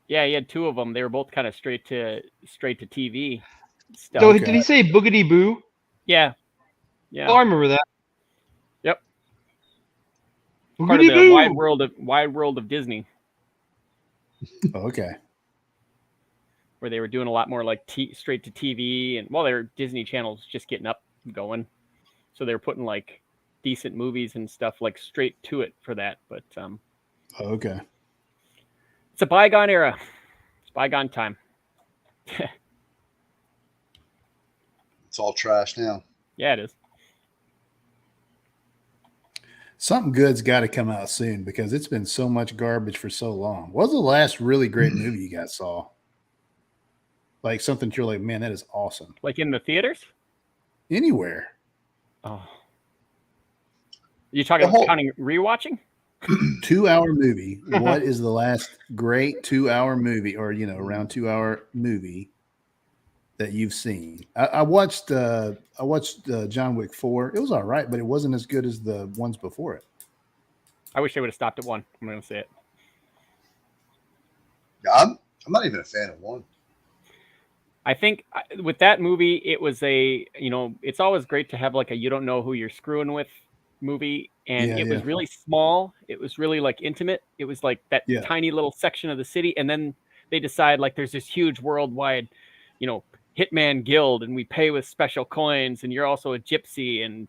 Yeah, he had two of them. They were both kind of straight to TV stuff. So did he say Boogity Boo? Yeah. Yeah. Oh, I remember that. Yep. Boogity Part of the Boo. wide world of Disney, Oh, okay. where they were doing a lot more like straight to TV, and their Disney Channel's just getting up and going, so they were putting like decent movies and stuff like straight to it for that. But Okay. it's a bygone era. It's bygone time. It's all trash now. Yeah, it is. Something good's got to come out soon because it's been so much garbage for so long. What was the last really great movie you guys saw? Like something you're like, man, that is awesome. Like in the theaters? Anywhere. Oh. You talking about counting rewatching? 2-hour movie. What is the last great 2-hour movie or, around 2-hour movie that you've seen? I watched John Wick 4. It was all right, but it wasn't as good as the ones before it. I wish they would have stopped at 1. I'm going to say it. Yeah, I'm not even a fan of 1. I think with that movie, it was it's always great to have like a you don't know who you're screwing with movie. And it was really small. It was really like intimate. It was like that tiny little section of the city. And then they decide like there's this huge worldwide, hitman guild and we pay with special coins and you're also a gypsy and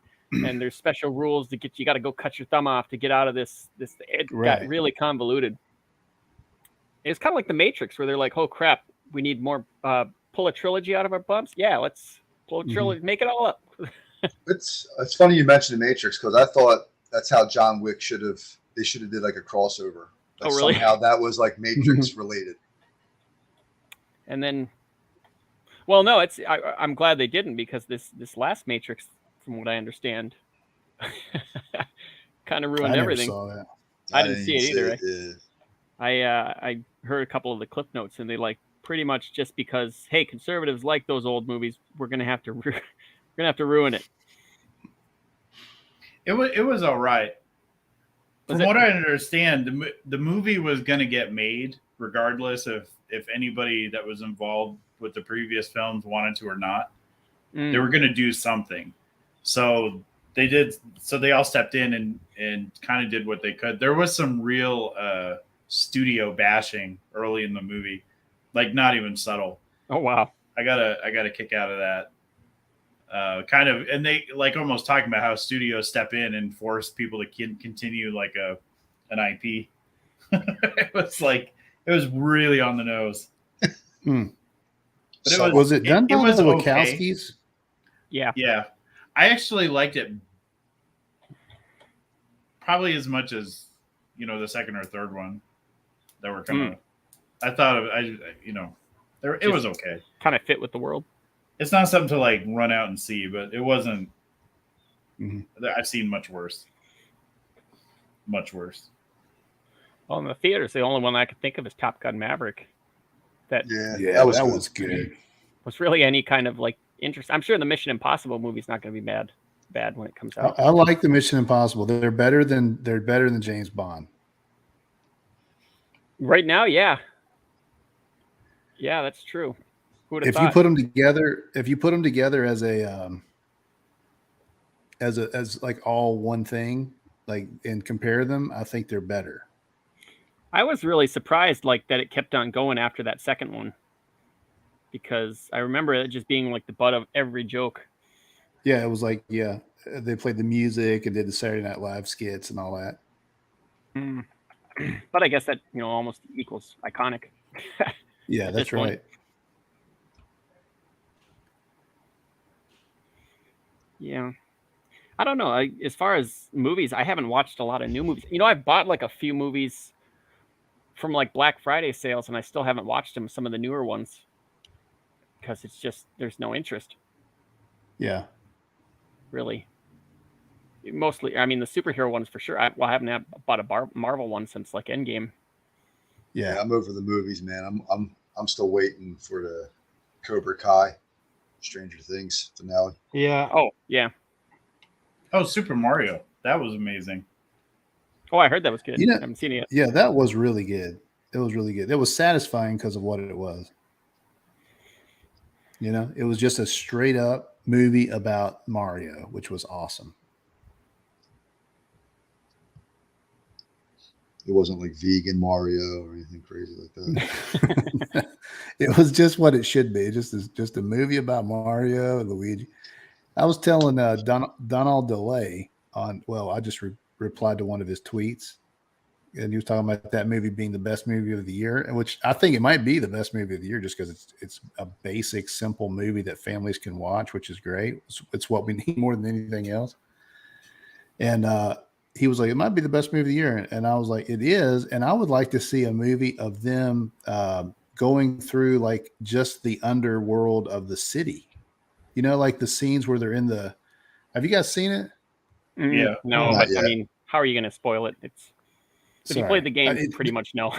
there's special rules to you got to go cut your thumb off to get out of this. It got really convoluted. It's kind of like the Matrix where they're like, oh crap, we need more, pull a trilogy out of our bumps. Yeah, let's pull a trilogy, make it all up. It's funny you mentioned the Matrix because I thought that's how John Wick should have did like a crossover. Like Oh, really? somehow that was like Matrix related. And then, well, no, I'm glad they didn't, because this last Matrix, from what I understand, kind of ruined everything. Saw that. I didn't see it either. Yeah. I heard a couple of the clip notes, and they like pretty much just because, hey, conservatives like those old movies, we're gonna have to ruin it. It was all right. From what I understand, the movie was going to get made regardless of if anybody that was involved with the previous films wanted to or not. They were going to do something. So they did. So they all stepped in and kind of did what they could. There was some real studio bashing early in the movie, like not even subtle. Oh, wow. I got a kick out of that. Kind of, and they like almost talking about how studios step in and force people to continue like an IP. It was really on the nose. But was it done by the Wachowskis? Okay. Yeah. I actually liked it probably as much as the second or third one that were coming. I thought it was okay. Kind of fit with the world. It's not something to like run out and see, but it wasn't. I've seen much worse. Much worse. Well, in the theaters, the only one I could think of is Top Gun Maverick. That was good. Was really any kind of like interest. I'm sure the Mission Impossible movie's not going to be bad when it comes out. I like the Mission Impossible. They're better than James Bond. Right now, yeah. Yeah, that's true. If you put them together as like all one thing, like, and compare them, I think they're better. I was really surprised like that it kept on going after that second one, because I remember it just being like the butt of every joke. Yeah, it was like, they played the music and did the Saturday Night Live skits and all that. But I guess that almost equals iconic. Yeah, that's right. Yeah. I don't know. As far as movies, I haven't watched a lot of new movies. I've bought like a few movies from like Black Friday sales, and I still haven't watched them, some of the newer ones, because it's just, there's no interest. Yeah. Really. Mostly, I mean, the superhero ones for sure. I haven't bought a Marvel one since like Endgame. Yeah, I'm over the movies, man. I'm still waiting for the Cobra Kai, Stranger Things finale. Yeah. Oh, yeah. Oh, Super Mario. That was amazing. Oh, I heard that was good. I haven't seen it yet. Yeah, that was really good. It was really good. It was satisfying because of what it was. It was just a straight up movie about Mario, which was awesome. It wasn't like vegan Mario or anything crazy like that. It was just what it should be. Just a movie about Mario and Luigi. I was telling Donald DeLay I just replied to one of his tweets, and he was talking about that movie being the best movie of the year, which I think it might be the best movie of the year just because it's a basic, simple movie that families can watch, which is great. It's what we need more than anything else. And he was like, it might be the best movie of the year. And I was like, it is. And I would like to see a movie of them going through like just the underworld of the city. Like the scenes where they're have you guys seen it? Yeah. No, but I mean, how are you going to spoil it? If you played the game, you pretty much know.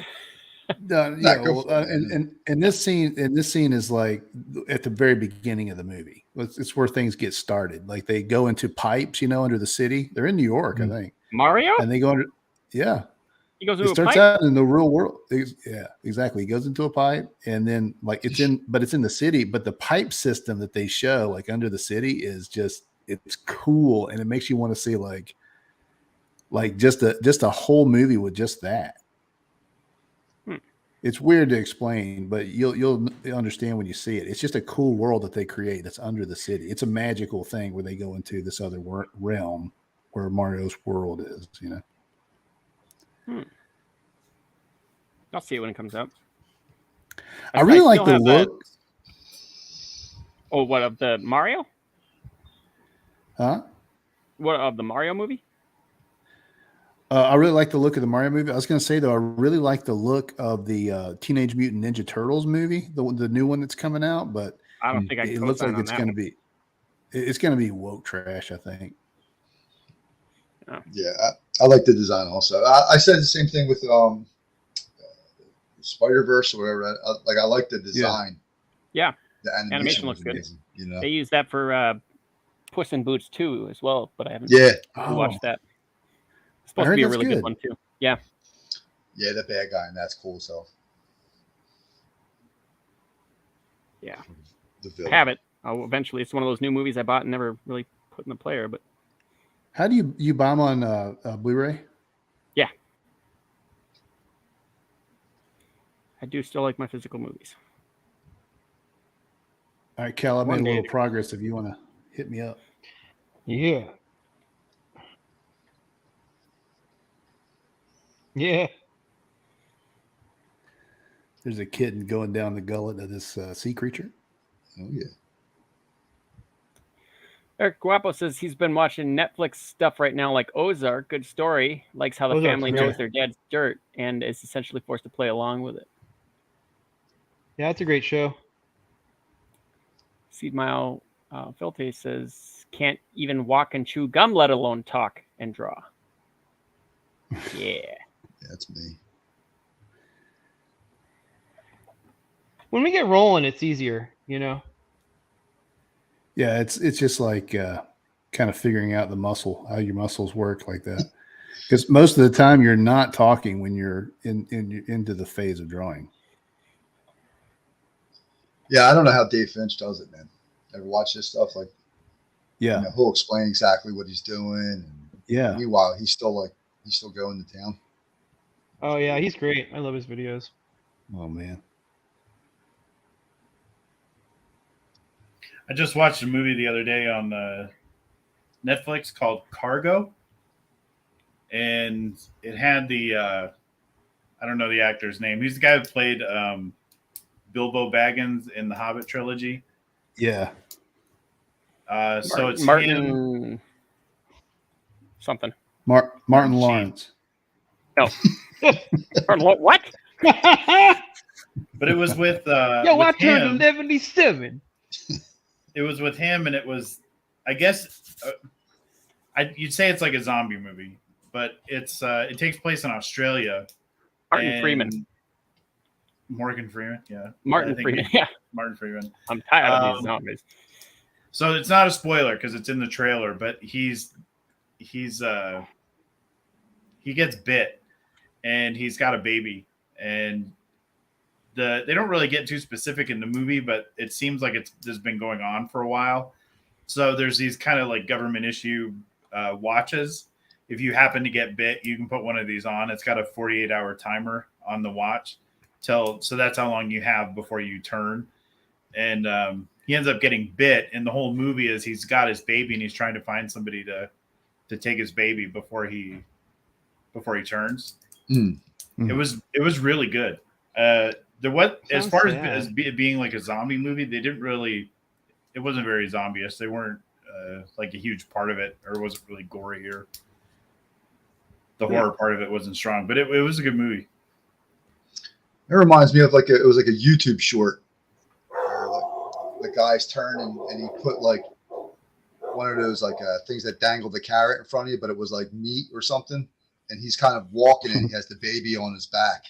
And this scene is like at the very beginning of the movie. It's where things get started. Like they go into pipes, under the city. They're in New York, I think. Mario? And they go under. Yeah. He goes into a pipe? It starts out in the real world. Yeah, exactly. He goes into a pipe, and then like it's in the city. But the pipe system that they show like under the city is it's cool, and it makes you want to see like just a whole movie with just that. It's weird to explain, but you'll understand when you see it. It's just a cool world that they create that's under the city. It's a magical thing where they go into this other realm where Mario's world is. I'll see it when it comes out. I really like the look. What, of the Mario? Huh? What, of the Mario movie? I really like the look of the Mario movie. I was going to say though, I really like the look of the Teenage Mutant Ninja Turtles movie, the new one that's coming out. But I don't think I it can looks co-sign like on it's that going to one. be it's going to be woke trash. I think. Yeah, I like the design also. I said the same thing with Spider-Verse or whatever. I like the design. Yeah. The Animation was looks good. amazing. You know, They use that for Puss in Boots 2 as well, but I haven't watched that. It's supposed to be a really good one too. Yeah. Yeah, the bad guy, and that's cool. So. Yeah. I have it. Eventually, it's one of those new movies I bought and never really put in the player. But how do you buy them on Blu-ray? Yeah, I do still like my physical movies. All right, Cal, I've made a little progress. If you want to hit me up. Yeah. Yeah. There's a kitten going down the gullet of this sea creature. Oh yeah. Eric Guapo says he's been watching Netflix stuff right now, like Ozark. Good story. Likes how the family knows their dad's dirt and is essentially forced to play along with it. Yeah, it's a great show. Seed Mile Filte says can't even walk and chew gum, let alone talk and draw. Yeah. That's me. When we get rolling, it's easier, you know. Yeah, it's just like kind of figuring out how your muscles work like that. Because most of the time you're not talking when you're into the phase of drawing. Yeah, I don't know how Dave Finch does it, man. Ever watch this stuff? Like, yeah, he'll explain exactly what he's doing. And yeah. Meanwhile, he's still going to town. Oh yeah, he's great. I love his videos. Oh man. I just watched a movie the other day on Netflix called Cargo, and it had the I don't know the actor's name. He's the guy who played Bilbo Baggins in the Hobbit trilogy. Yeah. So it's Martin him. Something. Martin Lawrence. No. What? But it was with Yo, with I turned 77. It was with him, and it was, I guess, you'd say it's like a zombie movie, but it takes place in Australia. Morgan Freeman, yeah. Martin Freeman, yeah. Martin Freeman. I'm tired of these zombies. So it's not a spoiler because it's in the trailer, but he gets bit, and he's got a baby, and they don't really get too specific in the movie, but it seems like this been going on for a while. So there's these kind of like government issue watches. If you happen to get bit, you can put one of these on. It's got a 48-hour timer on the watch. So that's how long you have before you turn. And he ends up getting bit, and the whole movie is he's got his baby and he's trying to find somebody to take his baby before he turns. Mm-hmm. It was really good. As far as being like a zombie movie, they didn't really. It wasn't very zombie-ish. They weren't like a huge part of it, or wasn't really gory or the horror part of it wasn't strong. But it was a good movie. It reminds me of it was like a YouTube short where like the guy's turn and he put like one of those like things that dangle the carrot in front of you, but it was like meat or something, and he's kind of walking and he has the baby on his back,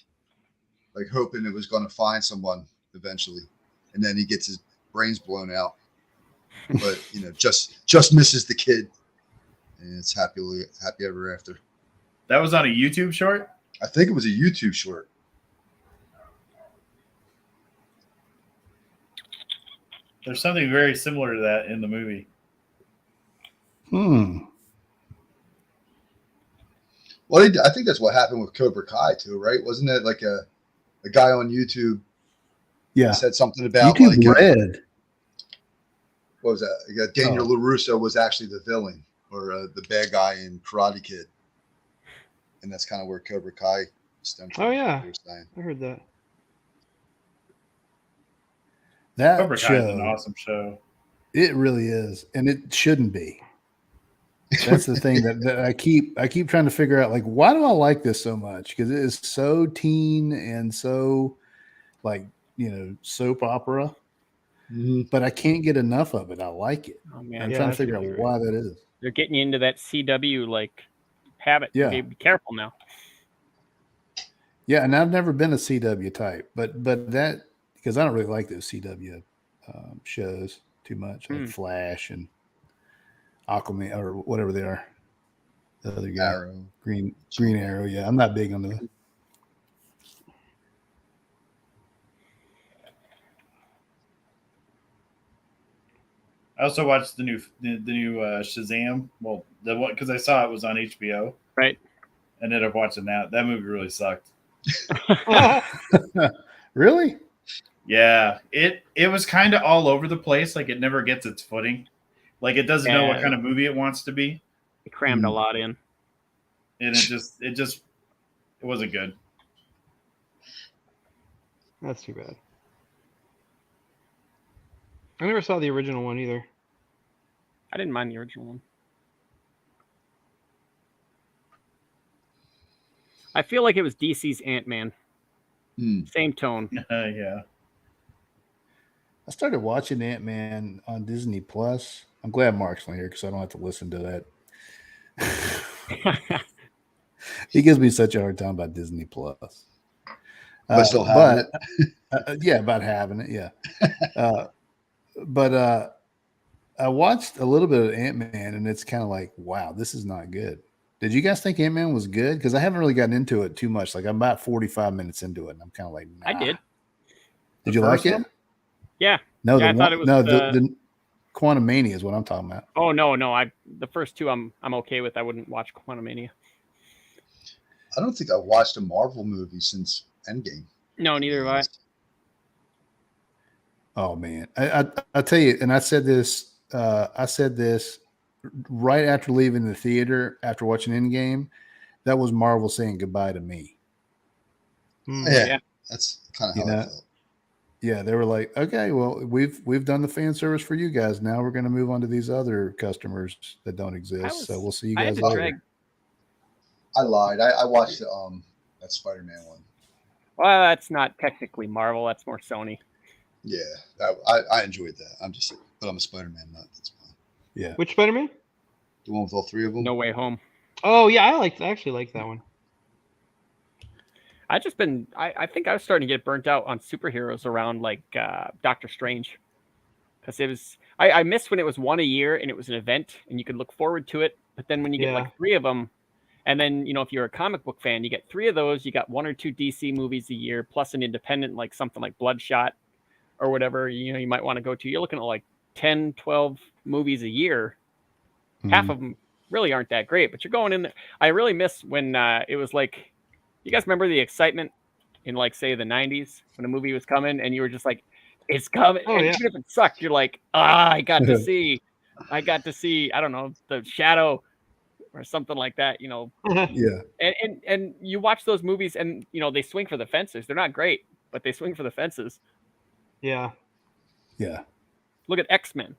like hoping it was going to find someone eventually, and then he gets his brains blown out, but just misses the kid, and it's happy ever after. That was on a YouTube short? I think it was a YouTube short. There's something very similar to that in the movie. Well, I think that's what happened with Cobra Kai too, right? Wasn't it like a guy on YouTube? Yeah, said something about YouTube Red. What was that? Daniel LaRusso was actually the villain or the bad guy in Karate Kid, and that's kind of where Cobra Kai stemmed from. Oh yeah, I heard that. That Cobra Kai is an awesome show. It really is, and it shouldn't be. That's the thing that I keep trying to figure out. Like, why do I like this so much? Because it is so teen and so like soap opera. But I can't get enough of it. I like it. Oh man, I'm trying to figure out why that is. They're getting you into that CW like habit. Yeah, be careful now. Yeah, and I've never been a CW type, but that because I don't really like those CW shows too much, like Flash and Aquaman or whatever they are. The other guy, Arrow. Green Arrow. Yeah, I'm not big on the. I also watched the new Shazam. Well, the one because I saw it was on HBO. Right. I ended up watching that. That movie really sucked. Really? Yeah. It was kind of all over the place. Like it never gets its footing. Like it doesn't know what kind of movie it wants to be. It crammed a lot in. And it wasn't good. That's too bad. I never saw the original one either. I didn't mind the original one. I feel like it was DC's Ant-Man. Same tone. Yeah. I started watching Ant-Man on Disney Plus. I'm glad Mark's not here because I don't have to listen to that. He gives me such a hard time about Disney Plus. But still having it. Yeah, about having it. Yeah. But I watched a little bit of Ant-Man, and it's kind of like, wow, this is not good. Did you guys think Ant-Man was good? Because I haven't really gotten into it too much. Like I'm about 45 minutes into it, and I'm kind of like, nah. I did. Did you like it? Yeah. No, I thought it was the Quantum Mania is what I'm talking about. Oh no, the first two I'm okay with. I wouldn't watch Quantum Mania. I don't think I've watched a Marvel movie since Endgame. No, neither have I. Oh man, I tell you, and I said this right after leaving the theater after watching Endgame. That was Marvel saying goodbye to me. Yeah, that's kind of how I felt. Yeah, they were like, okay, well, we've done the fan service for you guys. Now we're going to move on to these other customers that don't exist. So we'll see you guys later. I lied. I watched that Spider-Man one. Well, that's not technically Marvel. That's more Sony. Yeah, I enjoyed that. But I'm a Spider-Man nut. That's fine. Yeah. Which Spider-Man? The one with all three of them. No Way Home. Oh yeah, I actually like that one. I think I was starting to get burnt out on superheroes around like Doctor Strange, because it was I missed when it was one a year and it was an event and you could look forward to it. But then when you get like three of them, and then if you're a comic book fan, you get three of those. You got one or two DC movies a year plus an independent like something like Bloodshot or whatever you might want to go to. You're looking at like 10, 12 movies a year. Half of them really aren't that great, but you're going in there. I really miss when it was like. You guys remember the excitement in like say the 90s when a movie was coming and you were just like, it's coming. Oh, and yeah. even if it sucked, you're like, I got to see, I don't know, The Shadow or something like that, Yeah. And you watch those movies and they swing for the fences. They're not great, but they swing for the fences. Yeah. Yeah. Look at X-Men.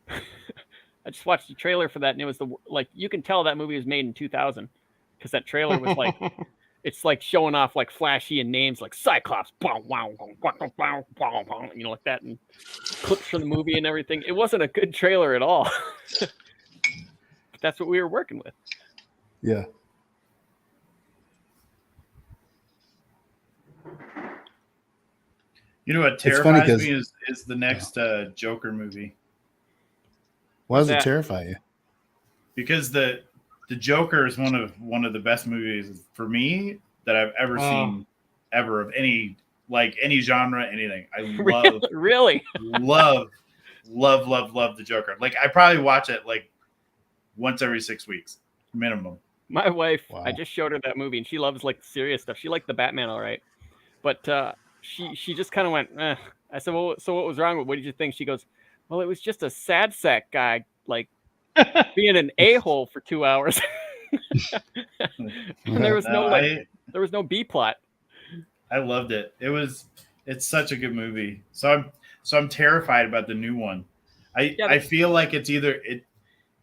I just watched the trailer for that and it was you can tell that movie was made in 2000 because that trailer was like it's like showing off like flashy and names like Cyclops, like that, and clips from the movie and everything. It wasn't a good trailer at all. But that's what we were working with. Yeah. You know what terrifies me is the next Joker movie. Why does it terrify you? Because the Joker is one of the best movies for me that I've ever seen, ever of any genre, anything. I love, really love the Joker. Like I probably watch it like once every 6 weeks minimum. My wife, I just showed her that movie and she loves like serious stuff. She liked the Batman, all right, but she just kind of went. Eh. I said, well, so what was wrong? What did you think? She goes, well, it was just a sad sack guy like. Being an a-hole for 2 hours. And there was no B plot. I loved it. It's such a good movie. So I'm terrified about the new one. I feel like it's either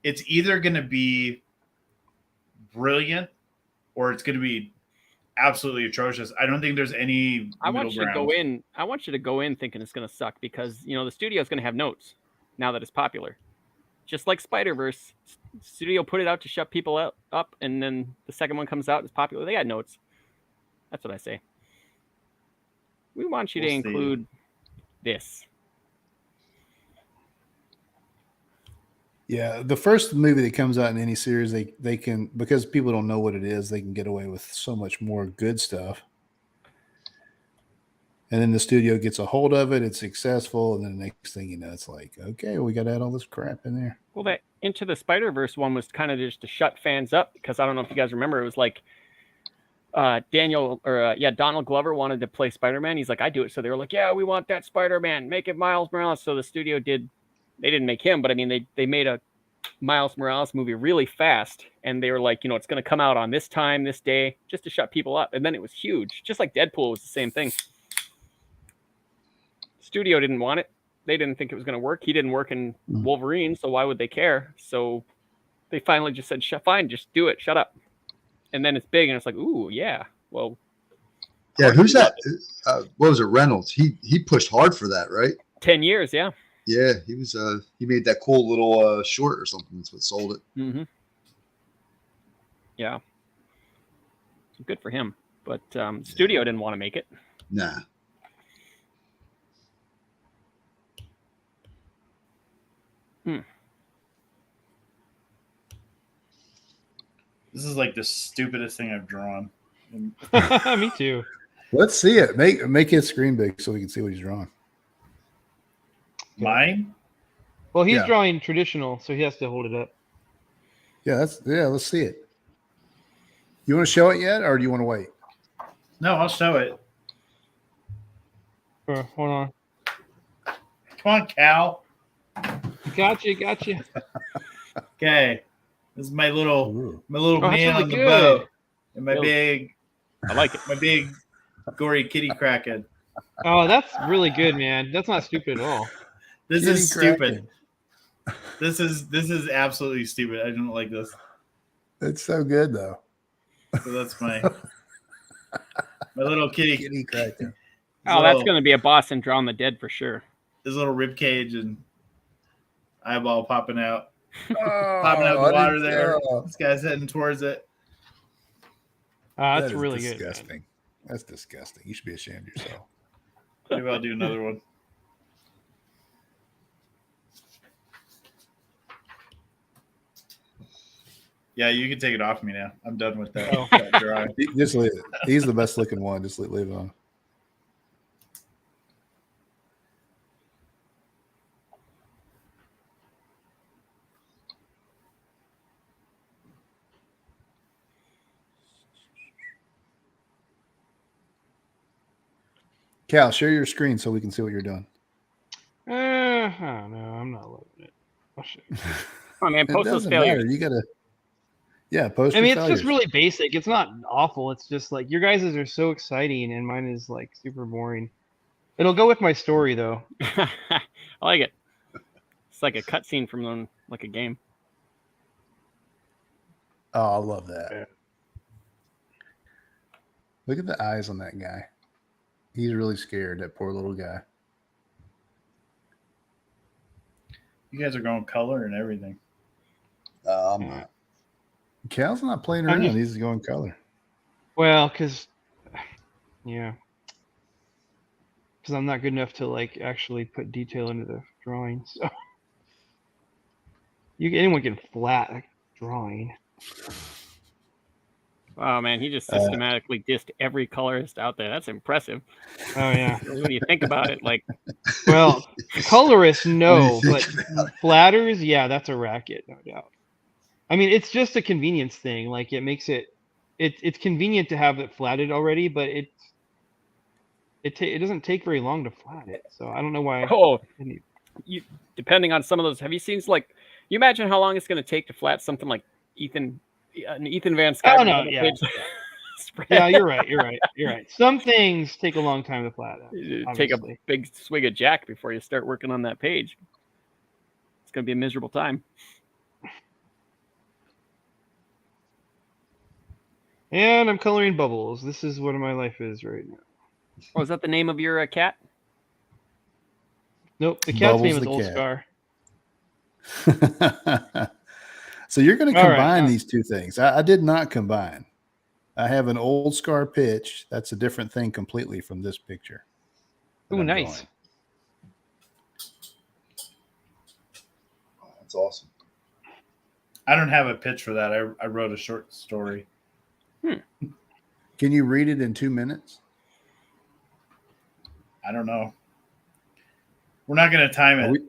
it's either going to be brilliant or it's going to be absolutely atrocious. I don't think there's any I want middle you to ground. go in. I want you to go in thinking it's going to suck because the studio is going to have notes now that it's popular. Just like Spider-Verse, studio put it out to shut people up, and then the second one comes out, it's popular. They got notes. That's what I say. We want you to include this. Yeah, the first movie that comes out in any series, they can, because people don't know what it is, they can get away with so much more good stuff. And then the studio gets a hold of it, it's successful, and then the next thing you know, it's like, okay, we got to add all this crap in there. Well, that Into the Spider-Verse one was kind of just to shut fans up because I don't know if you guys remember, it was like Donald Glover wanted to play Spider-Man. He's like, I do it. So they were like, yeah, we want that Spider-Man. Make it Miles Morales. So the studio they didn't make him, but I mean, they made a Miles Morales movie really fast. And they were like, it's going to come out on this time, this day, just to shut people up. And then it was huge. Just like Deadpool was the same thing. Studio didn't want it. They didn't think it was going to work. He didn't work in Wolverine. So why would they care? So they finally just said, fine, just do it. Shut up. And then it's big, and it's like, ooh, yeah. Well, yeah. Who's that? What was it? Reynolds. He pushed hard for that, right? 10 years, yeah. Yeah, he was. He made that cool little short or something. That's what sold it. Mm-hmm. Yeah. Good for him, but studio didn't want to make it. Nah. This is like the stupidest thing I've drawn. Me too. Let's see it. Make his screen big so we can see what he's drawing. Mine? Well, he's drawing traditional, so he has to hold it up. Yeah, let's see it. You want to show it yet, or do you want to wait? No, I'll show it. Hold on. Come on, Cal. Gotcha. Okay. This is my little man on the good. boat. And my big, I like it. My big gory kitty kraken. Oh, that's really good, man. That's not stupid at all. This is stupid. This is absolutely stupid. I don't like this. It's so good though. So that's my little kitty kraken. Oh, that's going to be a boss in Draw on the Dead for sure. His little rib cage and eyeball popping out. Oh, Popping out the water there. This guy's heading towards it. That's really good. Disgusting. That's disgusting. You should be ashamed of yourself. Maybe I'll do another one. Yeah, you can take it off me now. I'm done with that drawing. Just leave it. He's the best looking one. Just leave it on. Cal, share your screen so we can see what you're doing. I don't know. I'm not loving it. I'll show you. Oh man, post those failures. You gotta, post. I mean, it's failures. just really basic. It's not awful. It's just like your guys' are so exciting, and mine is like super boring. It'll go with my story though. I like it. It's like a cutscene from like a game. Oh, I love that. Yeah. Look at the eyes on that guy. He's really scared, that poor little guy. You guys are going color and everything. I'm not. Cal's not playing around. He's going color. Well, because I'm not good enough to like actually put detail into the drawing. So anyone can flat a drawing. Oh man, he just systematically dissed every colorist out there. That's impressive. Oh yeah. When you think about it, like, well, colorists no, but flatters, yeah, that's a racket, no doubt. I mean, it's just a convenience thing. Like it makes it's convenient to have it flatted already, but it doesn't take very long to flat it. So I don't know why. You depending on some of those. Have you seen you imagine how long it's going to take to flat something like Ethan Van Sciver? Oh no, yeah. Yeah, you're right. Some things take a long time to flat out. Take a big swig of Jack before you start working on that page. It's going to be a miserable time. And I'm coloring bubbles. This is what my life is right now. Oh, is that the name of your cat? Nope, the cat's Bubbles name is the Old cat. Scar. So you're going to All right, combine these two things. I did not combine. I have an Old Scar pitch. That's a different thing completely from this picture. Ooh, nice. Drawing. Oh, that's awesome. I don't have a pitch for that. I wrote a short story. Can you read it in 2 minutes? I don't know. We're not going to time it.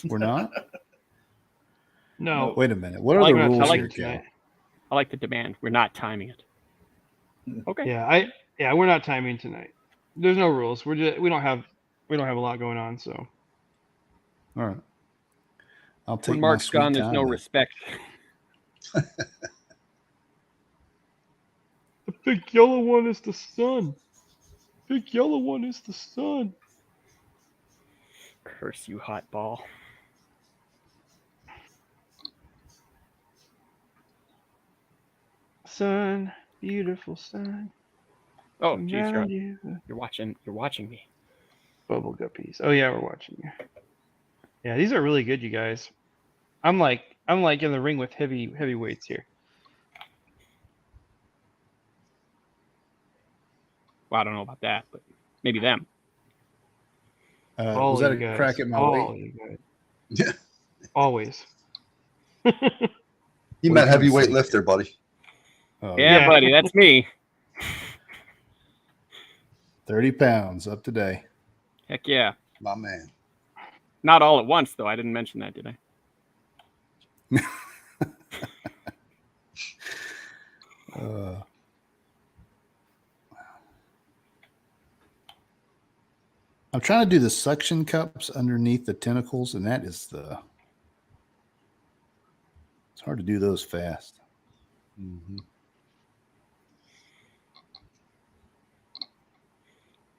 We're not? No. Wait a minute. What are like the that. rules I like here, it tonight. Cal? I like the demand. We're not timing it. Okay. Yeah, we're not timing tonight. There's no rules. We don't have a lot going on, so. All right. I'll take When my Mark's sweet gone, there's time no then. respect. The big yellow one is the sun. Big yellow one is the sun. Curse you, hot ball. Sun, beautiful sun. Oh, geez, around you. you're watching me. Bubble guppies. Oh yeah, we're watching you. Yeah, these are really good, you guys. I'm like in the ring with heavy weights here. Well, I don't know about that, but maybe them. All Was that you a guys. crack at my All weight? you guys. Yeah. Always. He What are meant you trying to heavyweight say, lifter, buddy. Oh, Yeah, Yeah. buddy, that's me. 30 pounds up today. Heck yeah. My man. Not all at once, though. I didn't mention that, did I? I'm trying to do the suction cups underneath the tentacles, and that is it's hard to do those fast. Mm-hmm.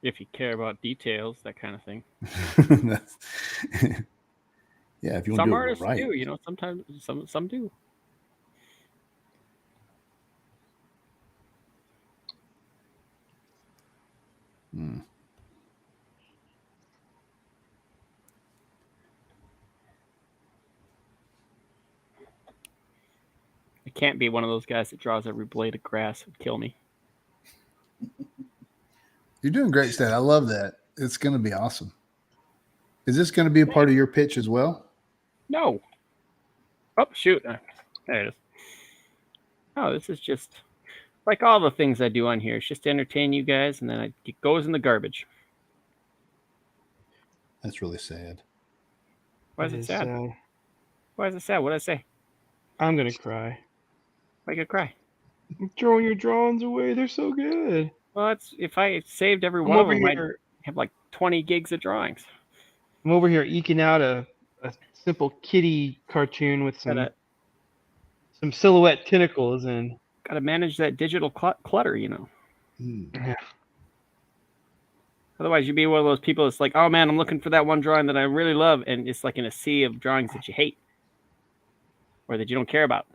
If you care about details, that kind of thing. Yeah, if you want Some to do artists it right. do, sometimes some do. Hmm. I can't be one of those guys that draws every blade of grass. It'd kill me. You're doing great, Stan. I love that. It's going to be awesome. Is this going to be a part of your pitch as well? No. Oh, shoot. There it is. Oh, this is just like all the things I do on here. It's just to entertain you guys, and then it goes in the garbage. That's really sad. Why is it sad? Why is it sad? What did I say? I'm gonna cry. Why you gonna cry? I'm throwing your drawings away. They're so good. Well, if I saved every I'm one of over them, I'd here. have like 20 gigs of drawings. I'm over here eking out a simple kitty cartoon with some silhouette tentacles and. Got to manage that digital clutter, Yeah. Otherwise, you'd be one of those people that's like, oh man, I'm looking for that one drawing that I really love, and it's like in a sea of drawings that you hate or that you don't care about.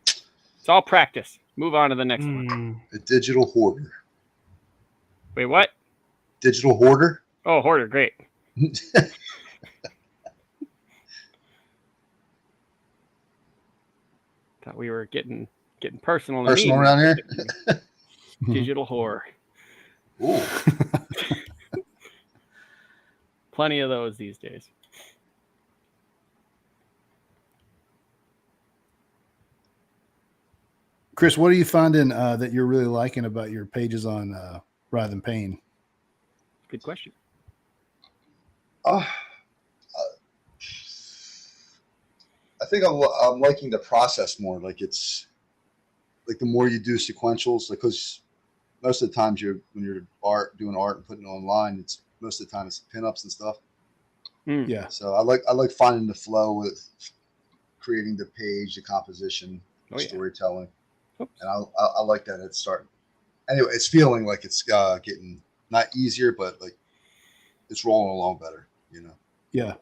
It's all practice. Move on to the next one. A digital hoarder. Wait, what? Digital hoarder? Oh, hoarder, great. Thought we were getting personal. Personal around here? Digital horror. Ooh. Plenty of those these days. Chris, what are you finding that you're really liking about your pages on Writhe and Pain? Good question. I think I'm liking the process more. Like it's like the more you do sequentials, because most of the times when you're doing art and putting it online, it's most of the time it's pinups and stuff. Yeah. So I like finding the flow with creating the page, the composition, storytelling. Oops. And I like that it's starting. Anyway, it's feeling like it's getting not easier, but like it's rolling along better. Yeah.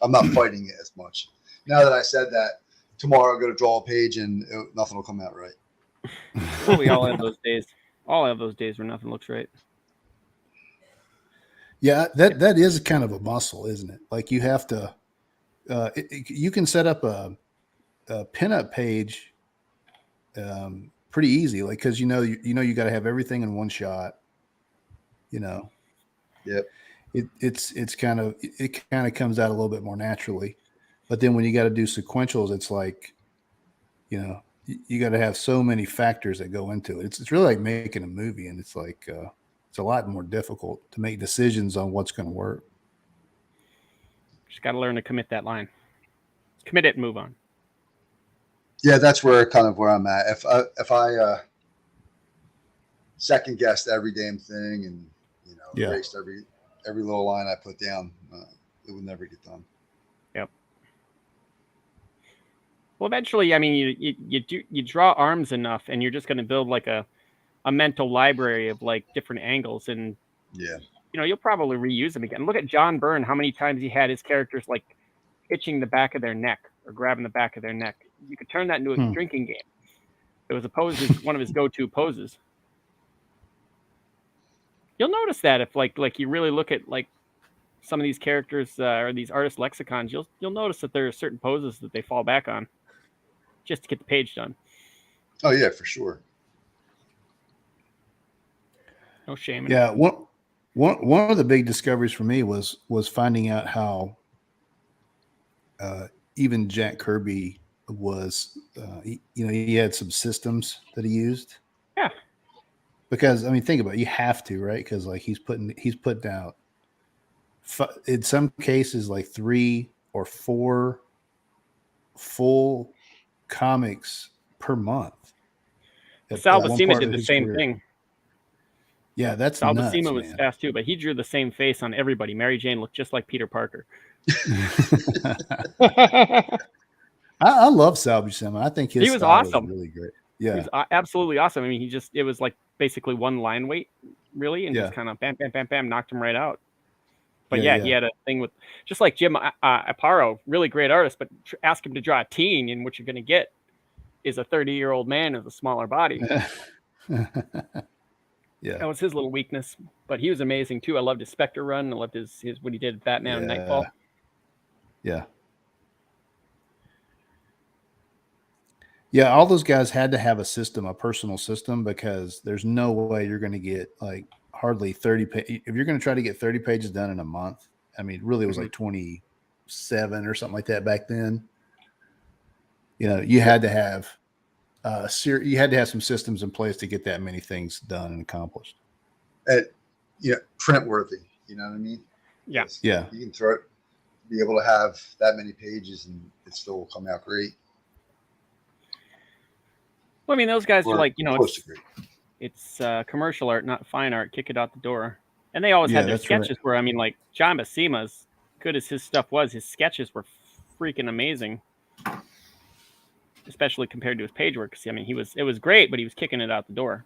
I'm not fighting it as much. Now that I said that, tomorrow I'm going to draw a page and nothing will come out right. Well, we all have those days. All have those days where nothing looks right. Yeah, that is kind of a muscle, isn't it? Like you have to, you can set up a pinup page pretty easy, like because you got to have everything in one shot. Yep. It kind of comes out a little bit more naturally, but then when you got to do sequentials, it's like, you got to have so many factors that go into it. It's really like making a movie, and it's like it's a lot more difficult to make decisions on what's going to work. Just got to learn to commit that line. Commit it and move on. Yeah, that's where I'm at. If I second guessed every damn thing and erased every little line I put down, it would never get done. Yep. Well, eventually, I mean, you draw arms enough, and you're just going to build like a mental library of like different angles, and you'll probably reuse them again. Look at John Byrne, how many times he had his characters like itching the back of their neck or grabbing the back of their neck. You could turn that into a drinking game. It was a pose, one of his go-to poses. You'll notice that if like you really look at like some of these characters or these artist lexicons, you'll notice that there are certain poses that they fall back on just to get the page done. Oh yeah, for sure. No shame. Yeah, one of the big discoveries for me was finding out how even Jack Kirby was, he had some systems that he used. Yeah. Because I mean, think about it. You have to, right? Because like he's putting out in some cases like 3 or 4 full comics per month. Sal Buscema did the same thing. Yeah, that's Sal nuts, Buscema was fast too, but he drew the same face on everybody. Mary Jane looked just like Peter Parker. I love Sal Buscema. I think he was awesome. Was really great. Yeah, he was absolutely awesome. I mean, it was like basically one line weight, really, and just kind of bam, bam, bam, bam, knocked him right out. But he had a thing with just like Jim Aparo, really great artist, but ask him to draw a teen, and what you're going to get is a 30-year-old man with a smaller body. Yeah, that was his little weakness, but he was amazing too. I loved his Spectre run. I loved his what he did with Batman and Nightfall. Yeah. Yeah, all those guys had to have a personal system, because there's no way you're going to get like hardly 30 pages. If you're going to try to get 30 pages done in a month, I mean, really it was like 27 or something like that back then. You had to have you had to have some systems in place to get that many things done and accomplished. Print worthy. You know what I mean? Yeah. Yeah. You can be able to have that many pages and it still will come out great. Well, I mean, those guys are like, it's commercial art, not fine art. Kick it out the door. And they always had their sketches where, I mean, like John Buscema, as good as his stuff was, his sketches were freaking amazing, especially compared to his page work. I mean, it was great, but he was kicking it out the door.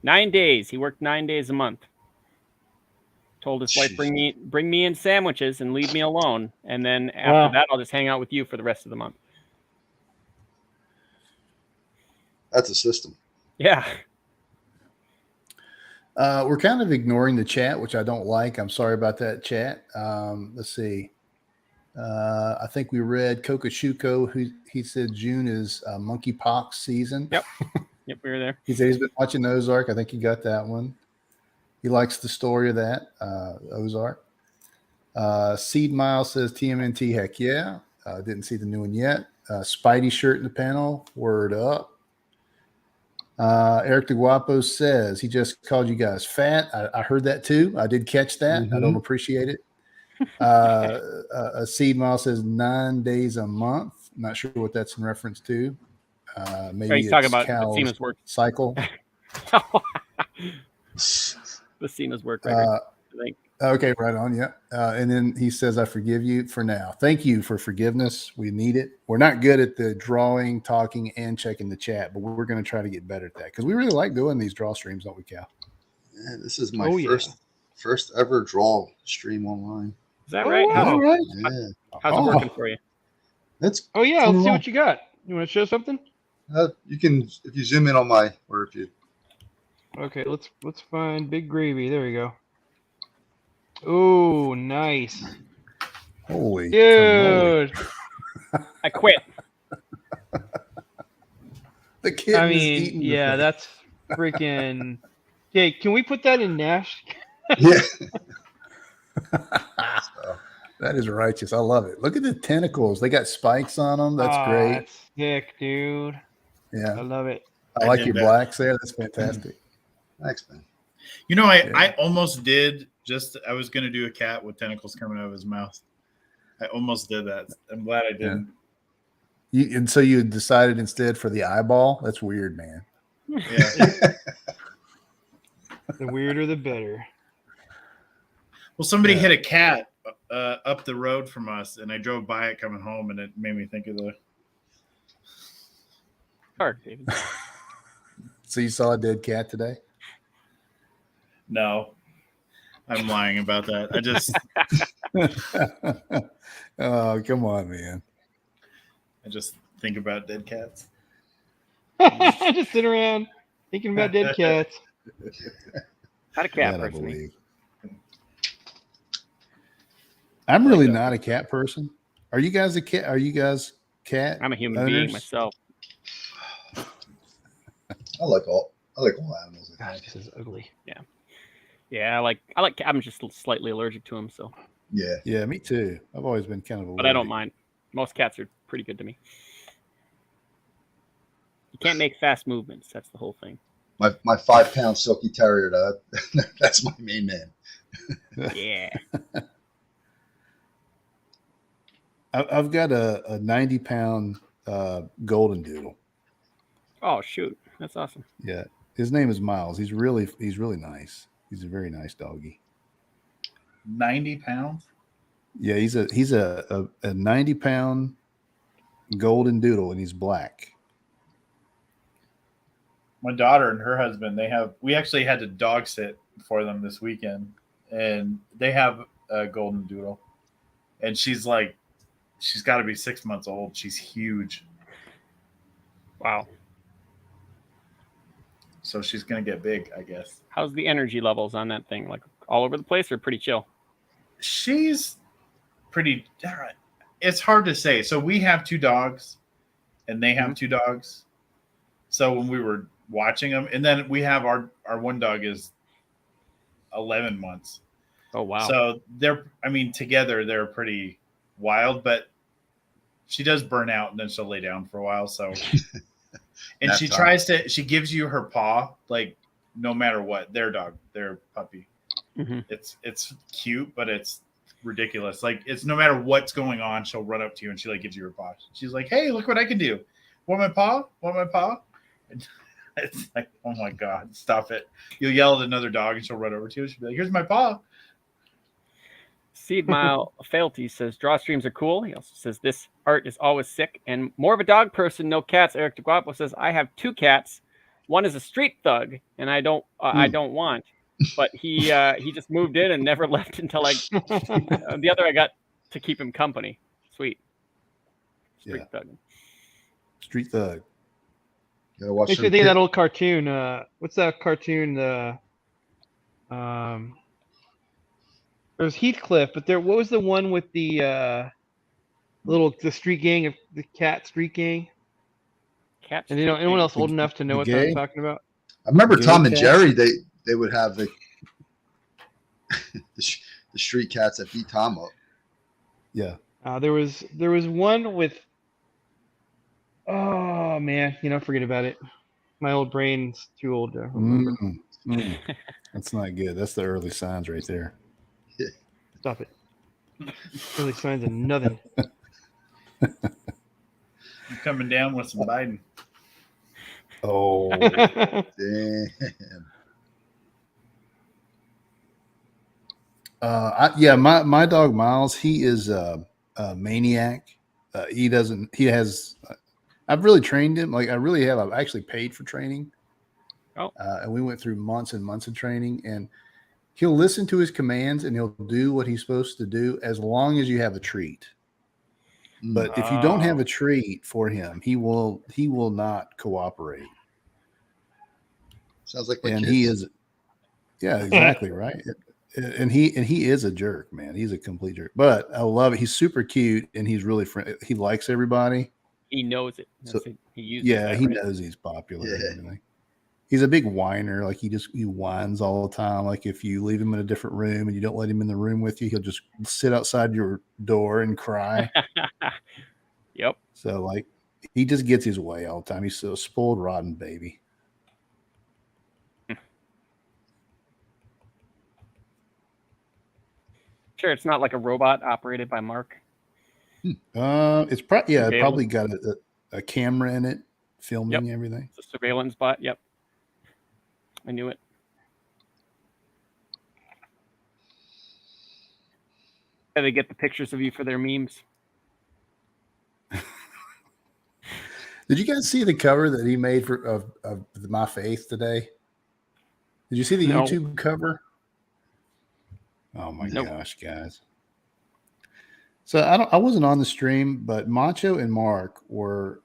9 days. He worked 9 days a month. Told his wife, bring me in sandwiches and leave me alone. And then after that, I'll just hang out with you for the rest of the month. That's a system. Yeah. We're kind of ignoring the chat, which I don't like. I'm sorry about that, chat. Let's see. I think we read Kokoshuko, who he said June is monkeypox season. Yep. Yep, we were there. He said he's been watching Ozark. I think he got that one. He likes the story of that, Ozark. Seed Mile says TMNT, heck yeah. Didn't see the new one yet. Spidey shirt in the panel. Word up. Eric DeGuapo says he just called you guys fat. I heard that too. I did catch that. I don't appreciate it. Seed Mile says 9 days a month. Not sure what that's in reference to. Maybe he's talking about Buscema's work cycle. Buscema's work record, I think. Okay, right on. Yeah. And then he says, I forgive you for now. Thank you for forgiveness. We need it. We're not good at the drawing, talking, and checking the chat, but we're going to try to get better at that because we really like doing these draw streams, don't we, Cal? Yeah, this is my first ever draw stream online. Is that right? All right. Yeah. How's it working for you? That's Oh yeah, let's see what you got. You want to show something? you can, if you zoom in on my, or if you. Okay, let's find Big Gravy. There we go. Oh, nice. Holy Dude. I quit. The kitten I is mean, eating. yeah, that's freaking. Okay, can we put that in Nash? Yeah. That is righteous. I love it. Look at the tentacles. They got spikes on them. That's great. That's sick, dude. Yeah. I love it. I I like did your that. blacks there. That's fantastic. Thanks, man. You know, I Yeah. almost did. I was going to do a cat with tentacles coming out of his mouth. I almost did that. I'm glad I didn't. And so you decided instead for the eyeball? That's weird, man. Yeah. The weirder, the better. Well, somebody Yeah. hit a cat up the road from us, and I drove by it coming home, and it made me think of the. Dark, David. So you saw a dead cat today? No, I'm lying about that. I just Oh, come on, man. think about dead cats. Just sit around thinking about dead cats. Not a cat That I person. believe. I'm really not a cat person. Are you guys a cat? Are you guys cat? I'm a human owners? being myself. I like all animals. I God, think. this is ugly. Yeah, I like. I'm just slightly allergic to them, so. Yeah. Yeah, me too. I've always been kind of allergic. But I don't mind. Most cats are pretty good to me. You can't make fast movements. That's the whole thing. My 5-pound silky terrier, that's my main man. Yeah. I've got a 90-pound golden doodle. Oh shoot, that's awesome. Yeah, his name is Miles. He's really nice. He's a very nice doggy. 90 pounds. Yeah, he's a 90-pound golden doodle, and he's black. My daughter and her husband, we actually had to dog sit for them this weekend, and they have a golden doodle, and she's got to be 6 months old. She's huge. Wow. So she's going to get big, I guess. How's the energy levels on that thing? Like all over the place or pretty chill? She's pretty. It's hard to say. So we have 2 dogs, and they have 2 dogs. So when we were watching them, and then we have our one dog is 11 months. Oh wow. So together they're pretty wild, but she does burn out and then she'll lay down for a while. So, and she gives you her paw, like no matter what, their puppy. Mm-hmm. It's cute, but it's ridiculous. Like it's no matter what's going on, she'll run up to you and she like gives you her paw. She's like, "Hey, look what I can do. Want my paw? Want my paw?" And it's like, oh my God, stop it. You'll yell at another dog and she'll run over to you. She'll be like, "Here's my paw." Seed Mile Failty says draw streams are cool. He also says this art is always sick and more of a dog person, no cats. Eric DeGuapo says I have 2 cats. One is a street thug, and I don't want, but he just moved in and never left until the other I got to keep him company. Sweet. Street thug. Street thug. Gotta watch. Makes me think of that old cartoon. What's that cartoon? There's Heathcliff, but what was the one with the street gang of the cat street gang? Cat. And anyone else old enough to know what I'm talking about? I remember Gay Tom and cat? Jerry. They would have the street cats that beat Tom up. Yeah. There was one with. Oh man, forget about it. My old brain's too old to remember. That's not good. That's the early signs right there. Stop it. Early signs of nothing. I'm coming down with some Biden. Oh, Damn. My dog Miles, he is a maniac. I've really trained him. Like I really have. I've actually paid for training. Oh. And we went through months and months of training, and he'll listen to his commands and he'll do what he's supposed to do as long as you have a treat. But if you don't have a treat for him, he will not cooperate. Sounds like my And kids. he is, yeah, exactly right. And he is a jerk, man. He's a complete jerk. But I love it. He's super cute and he's really friendly. He likes everybody. He knows it. So, he uses yeah, that, he right? knows he's popular Yeah. and everything. He's a big whiner. Like he whines all the time. Like if you leave him in a different room and you don't let him in the room with you, he'll just sit outside your door and cry. Yep. So like he just gets his way all the time. He's so spoiled, rotten baby. Sure, it's not like a robot operated by Mark. It's it probably got a camera in it filming everything. It's a surveillance bot. Yep. I knew it. Yeah, they get the pictures of you for their memes. Did you guys see the cover that he made of My Faith today? Did you see the YouTube cover? Oh my gosh, guys. So I wasn't on the stream, but Macho and Mark were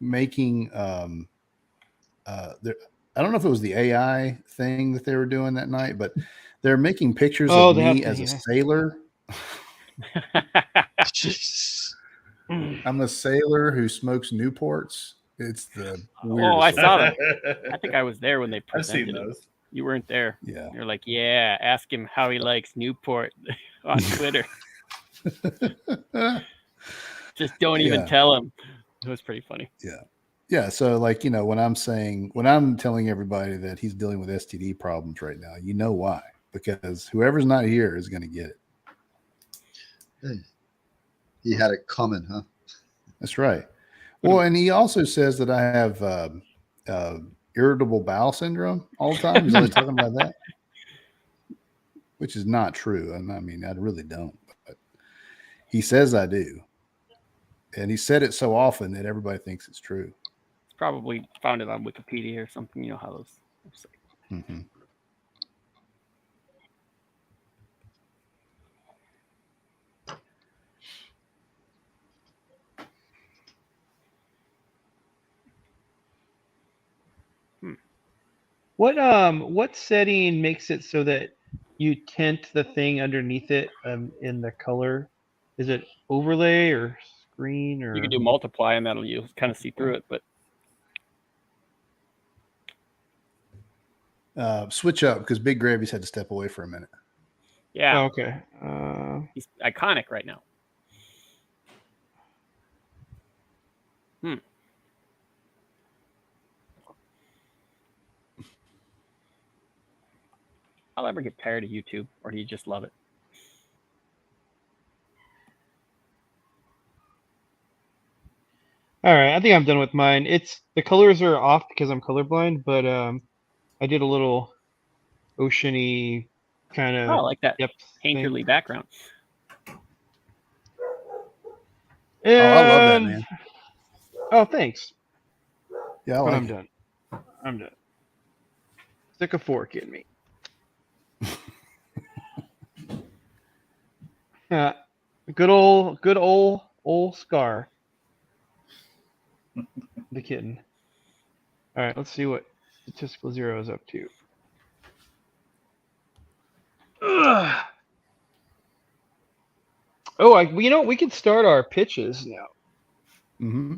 making I don't know if it was the AI thing that they were doing that night, but they're making pictures of me as a sailor. I'm a sailor who smokes Newports. It's the weirdest. Oh, I saw that. I think I was there when they presented I've seen those. You weren't there. Yeah. You're like, yeah, ask him how he likes Newport on Twitter. Just don't even tell him. It was pretty funny. Yeah. Yeah. So like, when I'm telling everybody that he's dealing with STD problems right now, you know why? Because whoever's not here is going to get it. Hey, he had it coming, huh? That's right. Well, and he also says that I have irritable bowel syndrome all the time. He's always talking about that, which is not true. I mean, I really don't. But he says I do. And he said it so often that everybody thinks it's true. It's probably found it on Wikipedia or something. You know how those websites. Mm-hmm. What setting makes it so that you tint the thing underneath it in the color? Is it overlay or screen or? You can do multiply and you'll kind of see through it, but switch up because Big Gravy's had to step away for a minute. Yeah. Oh, okay. He's iconic right now. I'll ever get tired of YouTube, or do you just love it? All right, I think I'm done with mine. The colors are off because I'm colorblind, but I did a little oceany kind of. Oh, I like that painterly background. And, I love that, man. Oh, thanks. Yeah, but I'm done. I'm done. Stick a fork in me. Good old Scar. The kitten. All right, let's see what Statistical Zero is up to. Ugh. Oh, we can start our pitches now. Mm-hmm.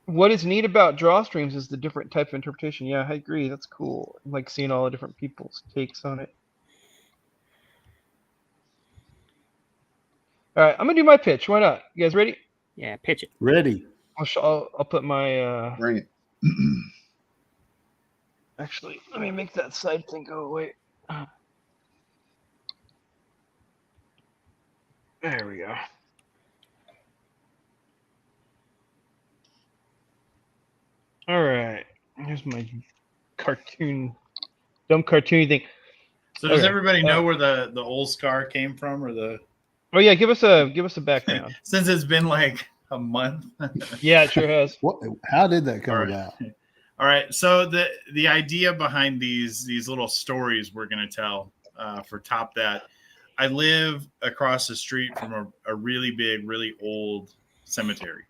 What is neat about draw streams is the different type of interpretation. Yeah, I agree. That's cool. I like seeing all the different people's takes on it. All right, I'm gonna do my pitch. Why not? You guys ready? Yeah, pitch it. Ready. I'll put my. Bring it. Actually, let me make that side thing go away. There we go. All right, here's my dumb cartoony thing. So does everybody know where the old Scar came from, or the? Oh yeah, give us a background. Since it's been like a month. Yeah, it sure has. What? How did that come All right. about? All right. So the idea behind these little stories we're going to tell for Top That, I live across the street from a really big, really old cemetery,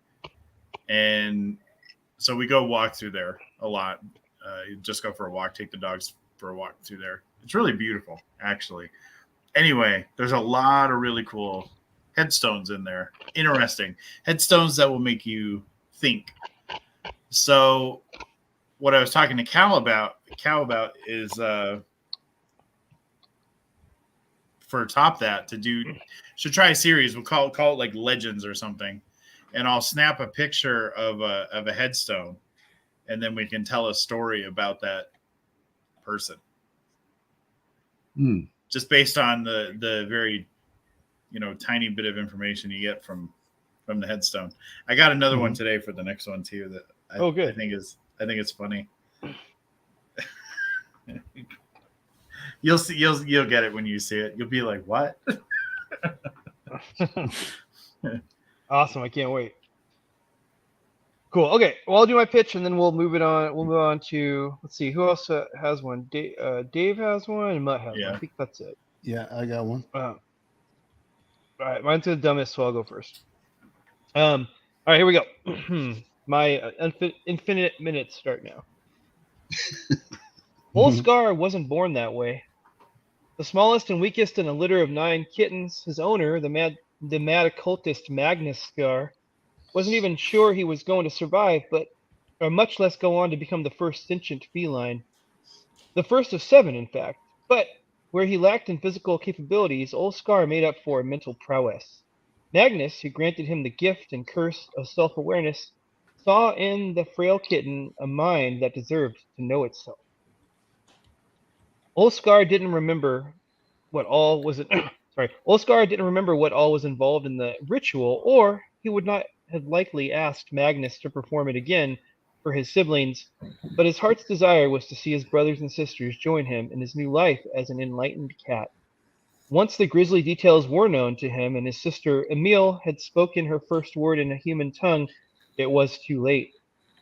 and so we go walk through there a lot. You just go for a walk, take the dogs for a walk through there. It's really beautiful, actually. Anyway, there's a lot of really cool headstones in there. Interesting headstones that will make you think. So what I was talking to Cal about is for Top That should try a series. We'll call it like Legends or something, and I'll snap a picture of a headstone, and then we can tell a story about that person. Just based on the very tiny bit of information you get from the headstone. I got another one today for the next one too that I think it's funny. You'll see. You'll get it when you see it. You'll be like, "What?" Awesome! I can't wait. Cool. Okay. Well, I'll do my pitch, and then we'll move it on. We'll move on to, let's see, who else has one? Dave has one, and Mutt has one. I think that's it. Yeah, I got one. All right, mine's the dumbest, so I'll go first. All right, here we go. My infinite minutes start now. Old Scar wasn't born that way. The smallest and weakest in a litter of 9 kittens, his owner, the mad occultist Magnus Scar, wasn't even sure he was going to survive, or much less go on to become the first sentient feline. The first of 7, in fact. But where he lacked in physical capabilities, old Scar made up for in mental prowess. Magnus, who granted him the gift and curse of self-awareness, saw in the frail kitten a mind that deserved to know itself. Old Scar didn't remember what all was Old Scar didn't remember what all was involved in the ritual, or he would not have likely asked Magnus to perform it again for his siblings, but his heart's desire was to see his brothers and sisters join him in his new life as an enlightened cat. Once the grisly details were known to him and his sister Emile had spoken her first word in a human tongue, it was too late.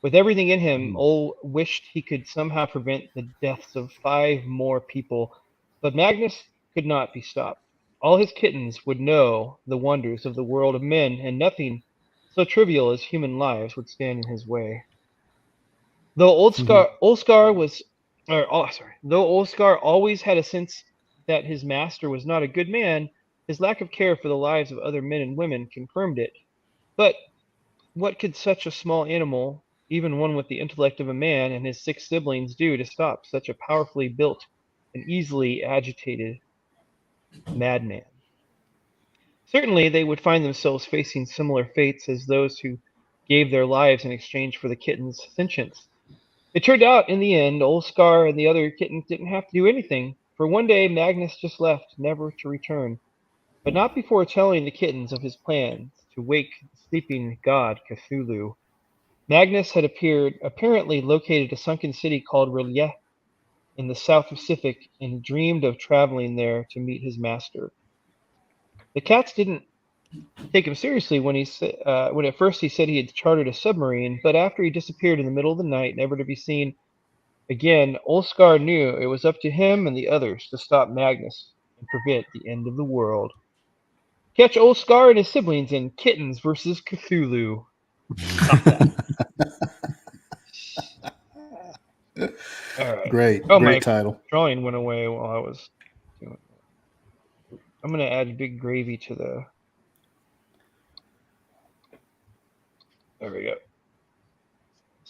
With everything in him, Ole wished he could somehow prevent the deaths of 5 more people, but Magnus could not be stopped. All his kittens would know the wonders of the world of men, and nothing so trivial as human lives would stand in his way. Though Old Scar always had a sense that his master was not a good man, his lack of care for the lives of other men and women confirmed it. But what could such a small animal, even one with the intellect of a man, and his 6 siblings do to stop such a powerfully built and easily agitated madman? Certainly, they would find themselves facing similar fates as those who gave their lives in exchange for the kitten's sentience. It turned out, in the end, Old Scar and the other kittens didn't have to do anything, for one day Magnus just left, never to return, but not before telling the kittens of his plans to wake the sleeping god Cthulhu. Magnus had apparently located a sunken city called Relief in the South Pacific and dreamed of traveling there to meet his master. The cats didn't take him seriously when at first he said he had chartered a submarine, but after he disappeared in the middle of the night, never to be seen again, Old Scar knew it was up to him and the others to stop Magnus and prevent the end of the world. Catch Old Scar and his siblings in Kittens versus Cthulhu. Stop that. All right. Great my title. Drawing went away while I was doing it. I'm gonna add big gravy to the. There we go.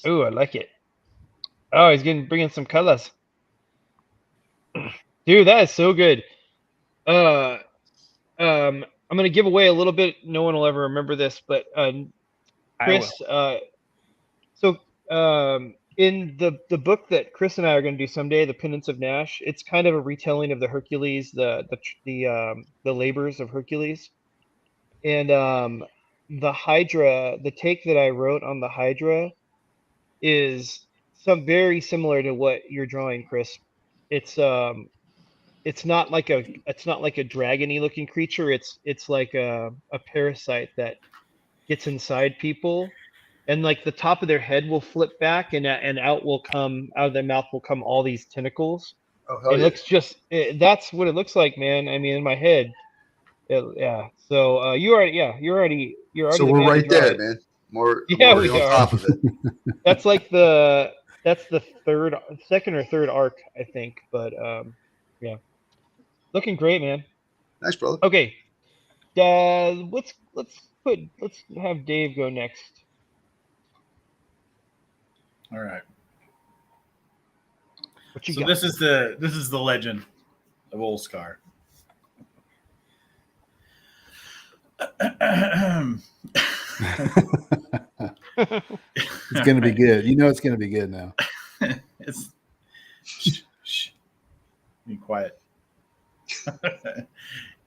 Oh, I like it. Oh, he's bringing some colors. Dude, that is so good. I'm gonna give away a little bit. No one will ever remember this, but Chris. In the book that Chris and I are going to do someday, The Penance of Nash, it's kind of a retelling of the Hercules, the labors of Hercules, and the Hydra. The take that I wrote on the Hydra is very similar to what you're drawing, Chris. It's not like a dragony looking creature. It's like a parasite that gets inside people, and like the top of their head will flip back, and out of their mouth will come all these tentacles. Oh hell It yeah! looks that's what it looks like, man. I mean, in my head, yeah. So you're already So the we're man to right draw there, it. man. We're Yeah, already we on are. top of it. That's like that's the second or third arc, I think. But yeah, looking great, man. Nice, brother. Okay, let's have Dave go next. All right. What you So got? this is the legend of Old Scar. It's going to be good. You know it's going to be good now. It's shh. Be quiet.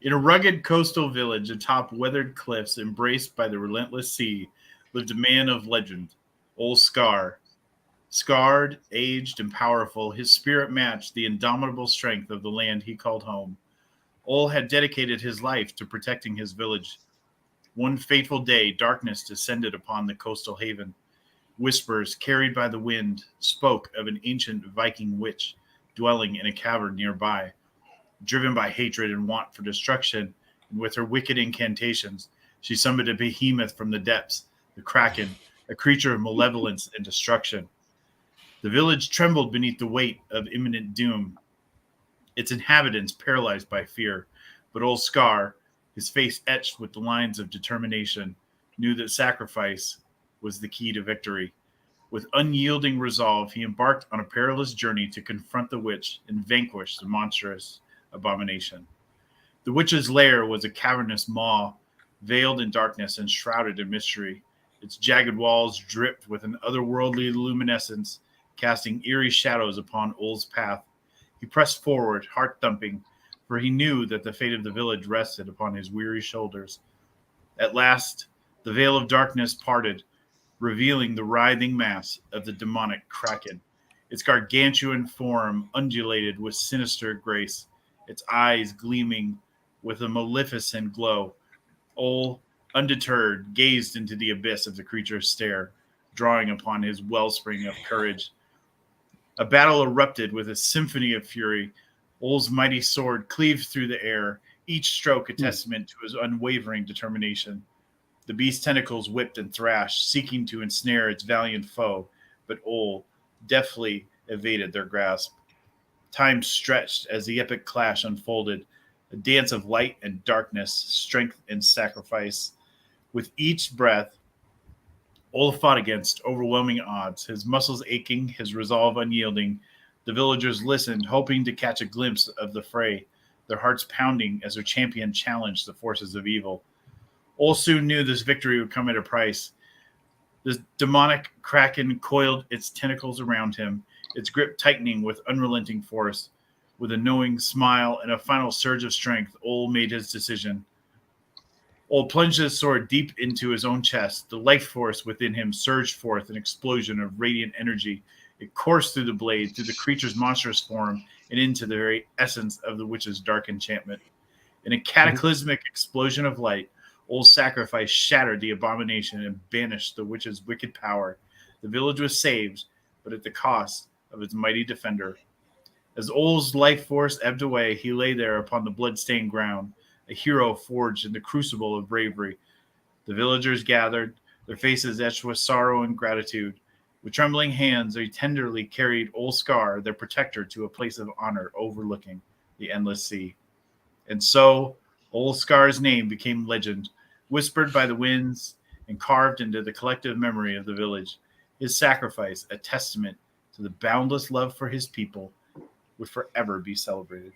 In a rugged coastal village atop weathered cliffs embraced by the relentless sea lived a man of legend, Old Scar. Scarred, aged, and powerful, his spirit matched the indomitable strength of the land he called home. Ol had dedicated his life to protecting his village. One fateful day, darkness descended upon the coastal haven. Whispers, carried by the wind, spoke of an ancient Viking witch dwelling in a cavern nearby. Driven by hatred and want for destruction, and with her wicked incantations, she summoned a behemoth from the depths, the Kraken, a creature of malevolence and destruction. The village trembled beneath the weight of imminent doom, its inhabitants paralyzed by fear. But Old Scar, his face etched with the lines of determination, knew that sacrifice was the key to victory. With unyielding resolve, he embarked on a perilous journey to confront the witch and vanquish the monstrous abomination. The witch's lair was a cavernous maw, veiled in darkness and shrouded in mystery. Its jagged walls dripped with an otherworldly luminescence, casting eerie shadows upon Ol's path. He pressed forward, heart thumping, for he knew that the fate of the village rested upon his weary shoulders. At last, the veil of darkness parted, revealing the writhing mass of the demonic Kraken. Its gargantuan form undulated with sinister grace, its eyes gleaming with a maleficent glow. Ol, undeterred, gazed into the abyss of the creature's stare, drawing upon his wellspring of courage. A battle erupted with a symphony of fury. Ol's mighty sword cleaved through the air, each stroke a testament to his unwavering determination. The beast's tentacles whipped and thrashed, seeking to ensnare its valiant foe, but Ol deftly evaded their grasp. Time stretched as the epic clash unfolded, a dance of light and darkness, strength and sacrifice. With each breath, Ol fought against overwhelming odds, his muscles aching, his resolve unyielding. The villagers listened, hoping to catch a glimpse of the fray, their hearts pounding as their champion challenged the forces of evil. Ol soon knew this victory would come at a price. The demonic Kraken coiled its tentacles around him, its grip tightening with unrelenting force. With a knowing smile and a final surge of strength, Ol made his decision. Ol plunged his sword deep into his own chest. The life force within him surged forth an explosion of radiant energy. It coursed through the blade, through the creature's monstrous form, and into the very essence of the witch's dark enchantment. In a cataclysmic explosion of light, Ol's sacrifice shattered the abomination and banished the witch's wicked power. The village was saved, but at the cost of its mighty defender. As Ol's life force ebbed away, he lay there upon the blood-stained ground, a hero forged in the crucible of bravery. The villagers gathered, their faces etched with sorrow and gratitude. With trembling hands, they tenderly carried Old Scar, their protector, to a place of honor overlooking the endless sea. And so, Old Scar's name became legend, whispered by the winds and carved into the collective memory of the village. His sacrifice, a testament to the boundless love for his people, would forever be celebrated.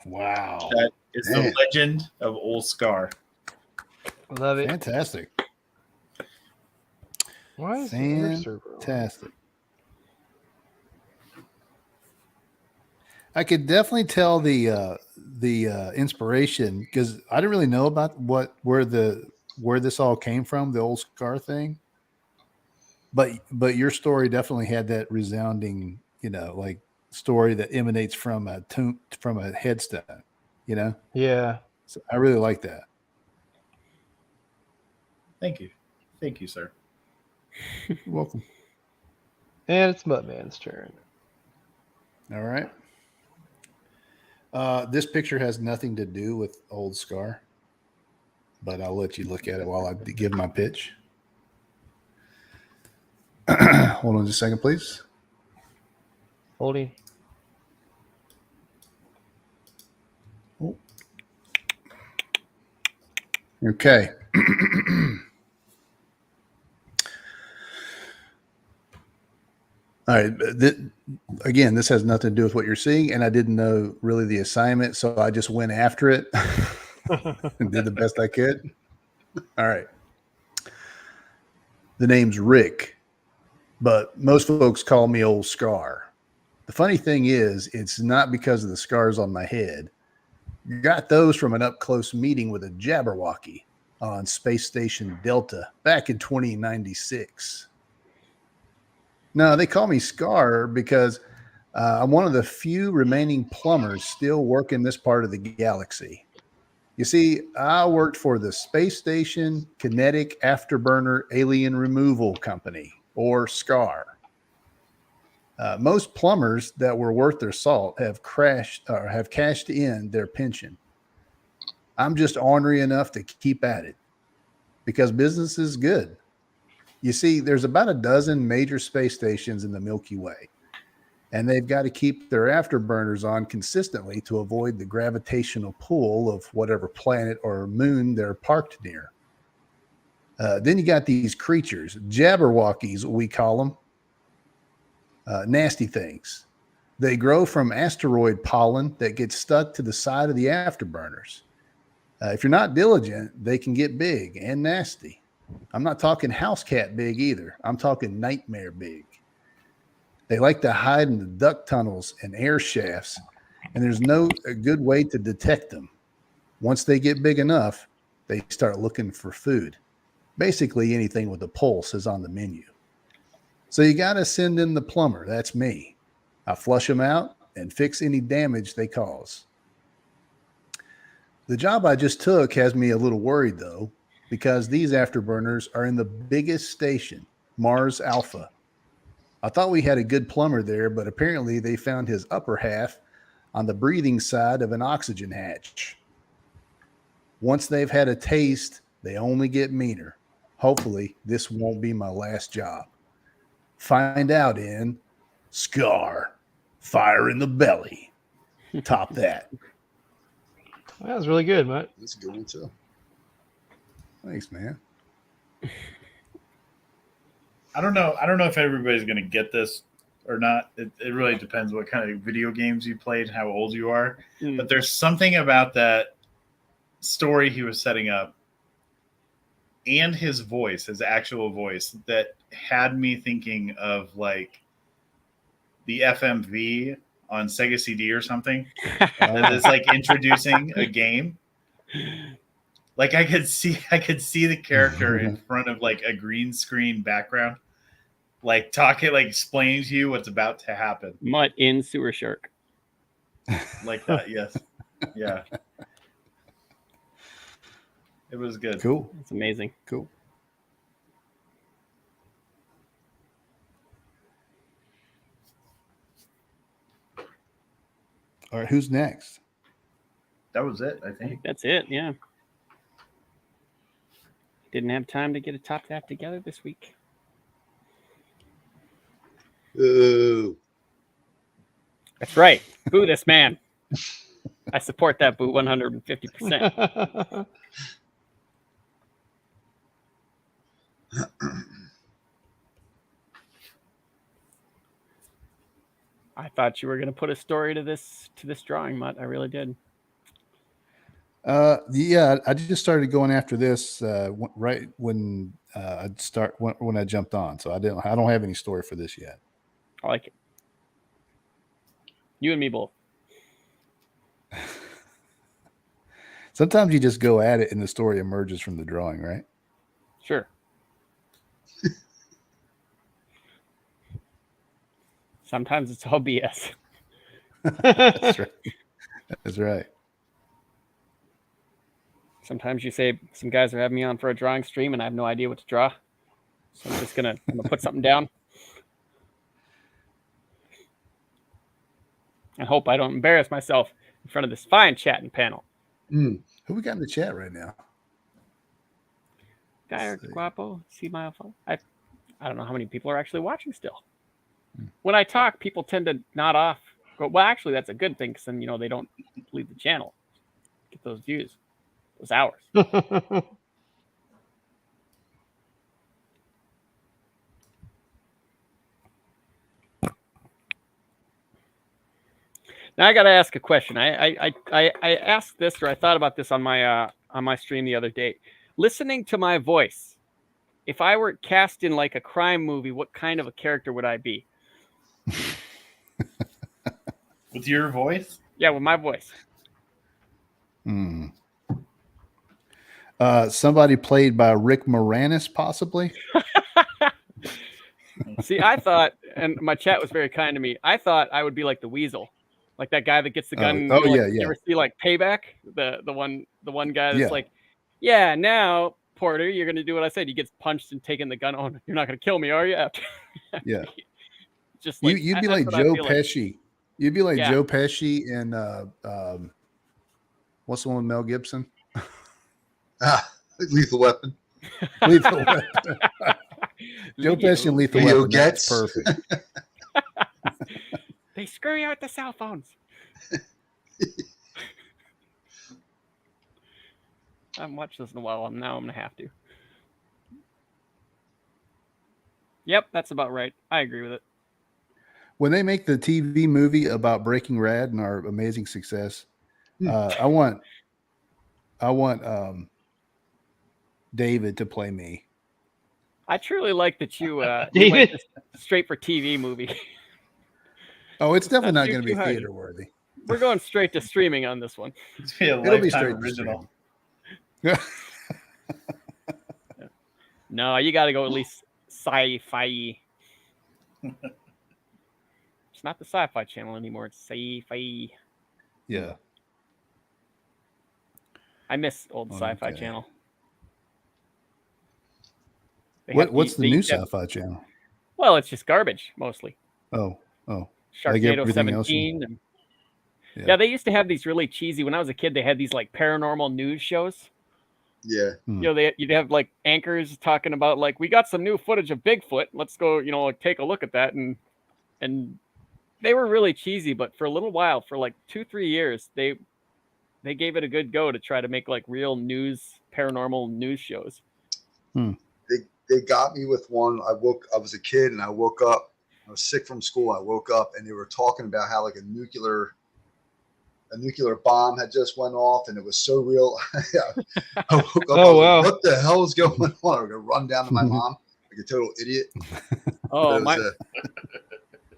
Wow. That is the legend of Old Scar. Love it. Fantastic. Why is the server on? Fantastic. I could definitely tell the inspiration, because I didn't really know about where this all came from, the Old Scar thing. But your story definitely had that resounding, like story that emanates from a headstone, Yeah. So I really like that. Thank you. Thank you, sir. You're welcome. And it's Mudman's turn. All right. This picture has nothing to do with Old Scar, but I'll let you look at it while I give my pitch. Hold on just a second, please. Holding. Oh. Okay. All right. Again, this has nothing to do with what you're seeing, and I didn't know really the assignment, so I just went after it and did the best I could. All right. The name's Rick, but most folks call me Old Scar. The funny thing is, it's not because of the scars on my head. You got those from an up-close meeting with a Jabberwocky on Space Station Delta back in 2096. No, they call me Scar because I'm one of the few remaining plumbers still working this part of the galaxy. You see, I worked for the Space Station Kinetic Afterburner Alien Removal Company, or SCAR. Most plumbers that were worth their salt have cashed in their pension. I'm just ornery enough to keep at it because business is good. You see, there's about a dozen major space stations in the Milky Way, and they've got to keep their afterburners on consistently to avoid the gravitational pull of whatever planet or moon they're parked near. Then you got these creatures, Jabberwockies, we call them. Nasty things. They grow from asteroid pollen that gets stuck to the side of the afterburners. If you're not diligent, they can get big and nasty. I'm not talking house cat big either. I'm talking nightmare big. They like to hide in the duct tunnels and air shafts, and there's no good way to detect them. Once they get big enough, they start looking for food. Basically, anything with a pulse is on the menu. So you got to send in the plumber. That's me. I flush them out and fix any damage they cause. The job I just took has me a little worried, though, because these afterburners are in the biggest station, Mars Alpha. I thought we had a good plumber there, but apparently they found his upper half on the breathing side of an oxygen hatch. Once they've had a taste, they only get meaner. Hopefully, this won't be my last job. Find out in Scar, Fire in the Belly. Top that. That was really good, Mutt. That's a good one too. Thanks, man. I don't know if everybody's going to get this or not. It really depends what kind of video games you played, how old you are. But there's something about that story he was setting up and his voice, his actual voice, that had me thinking of like the FMV on Sega CD or something. That is like introducing a game. Like I could see the character in front of like a green screen background, like talking, like explaining to you what's about to happen. Mutt in Sewer Shark. Like that, yes. Yeah. It was good. Cool. It's amazing. Cool. All right, who's next? That was it, I I think. think that's it. Yeah. Didn't have time to get a top half together this week. Ooh. That's right. Boo this man. I support that boo 150%. I thought you were going to put a story to this drawing, Mutt. I really did. Yeah, I just started going after this right when when I jumped on. So I don't have any story for this yet. I like it. You and me both. Sometimes you just go at it and the story emerges from the drawing, right? Sure. Sometimes it's all BS. That's right. That's right. Sometimes you say some guys are having me on for a drawing stream, and I have no idea what to draw. So I'm just gonna put something down and hope I don't embarrass myself in front of this fine chatting panel. Who we got in the chat right now? Guy Guapo, see my phone. I don't know how many people are actually watching still. When I talk, people tend to nod off. Well, actually, that's a good thing because then they don't leave the channel. Get those views, those hours. Now I got to ask a question. I asked this, or I thought about this on my stream the other day. Listening to my voice, if I were cast in like a crime movie, what kind of a character would I be? With your voice? Yeah, with my voice. Somebody played by Rick Moranis, possibly. See, I thought, and my chat was very kind to me. I thought I would be like the Weasel, like that guy that gets the gun. You ever see like Payback? The one guy that's like, yeah, now Porter, you're gonna do what I said. He gets punched and taken the gun. Oh, you're not gonna kill me, are you? Yeah. Just like, you'd be like Joe Pesci. You'd be like Joe Pesci and what's the one with Mel Gibson? Lethal Weapon. Lethal Weapon. Joe Pesci and Lethal Weapon. That's perfect. They screw you with the cell phones. I haven't watched this in a while. Now I'm going to have to. Yep, that's about right. I agree with it. When they make the TV movie about Breaking Bad and our amazing success, I want David to play me. I truly like that you went straight for TV movie. Oh, it's definitely not going to be theater worthy. We're going straight to streaming on this one. It'll be straight original. No, you got to go at least sci-fi. It's not the Sci-Fi Channel anymore. It's sci-fi. Yeah. I miss old Sci-Fi Channel. What's the new Sci-Fi Channel? Well, it's just garbage mostly. Oh. Sharknado 17. Yeah, they used to have these really cheesy. When I was a kid, they had these like paranormal news shows. Yeah. You'd have like anchors talking about like, we got some new footage of Bigfoot. Let's go, take a look at that. And they were really cheesy, but for a little while, for like 2-3 years, they gave it a good go to try to make like real paranormal news shows. They got me with one. I was a kid and I woke up. I was sick from school. I woke up and they were talking about how like a nuclear bomb had just went off, and it was so real. I woke up. Wow. Like, what the hell is going on? I'm gonna run down to my mom like a total idiot. Oh,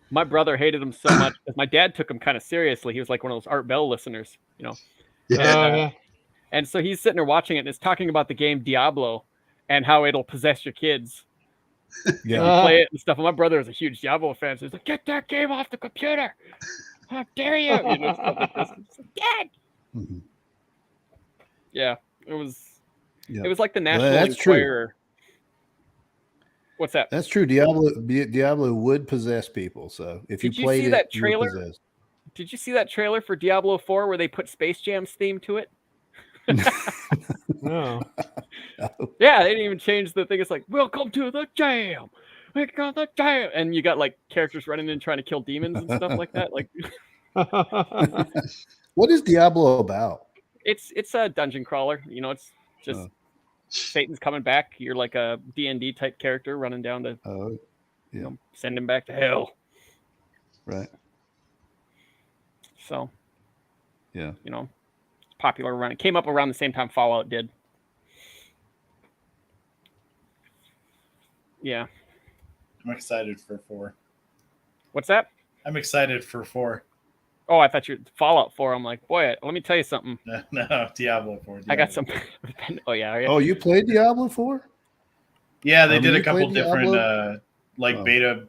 my brother hated him so much because my dad took him kind of seriously. He was like one of those Art Bell listeners, Yeah. And so he's sitting there watching it and it's talking about the game Diablo and how it'll possess your kids. Yeah. Play it and stuff. And my brother is a huge Diablo fan, so he's like, "Get that game off the computer! How dare you?" Stuff like this. Dad. Mm-hmm. Yeah, it was. Yep. It was like the National Enquirer. True. What's that? That's true. Diablo would possess people. So if you played see that trailer? Did you see that trailer for Diablo 4 where they put Space Jam's theme to it? No. Yeah, they didn't even change the thing. It's like, welcome to the jam. We got the jam. And you got like characters running in trying to kill demons and stuff like that. Like, what is Diablo about? It's a dungeon crawler. It's just Satan's coming back. You're like a D&D type character running down to send him back to hell. Right. So, yeah, popular around. It came up around the same time Fallout did. Yeah. I'm excited for 4. What's that? I'm excited for 4. Oh, I thought you were Fallout 4. I'm like, boy, let me tell you something. No, Diablo 4. I got some. Oh, yeah. Oh, you played Diablo 4? Yeah, they did a couple different beta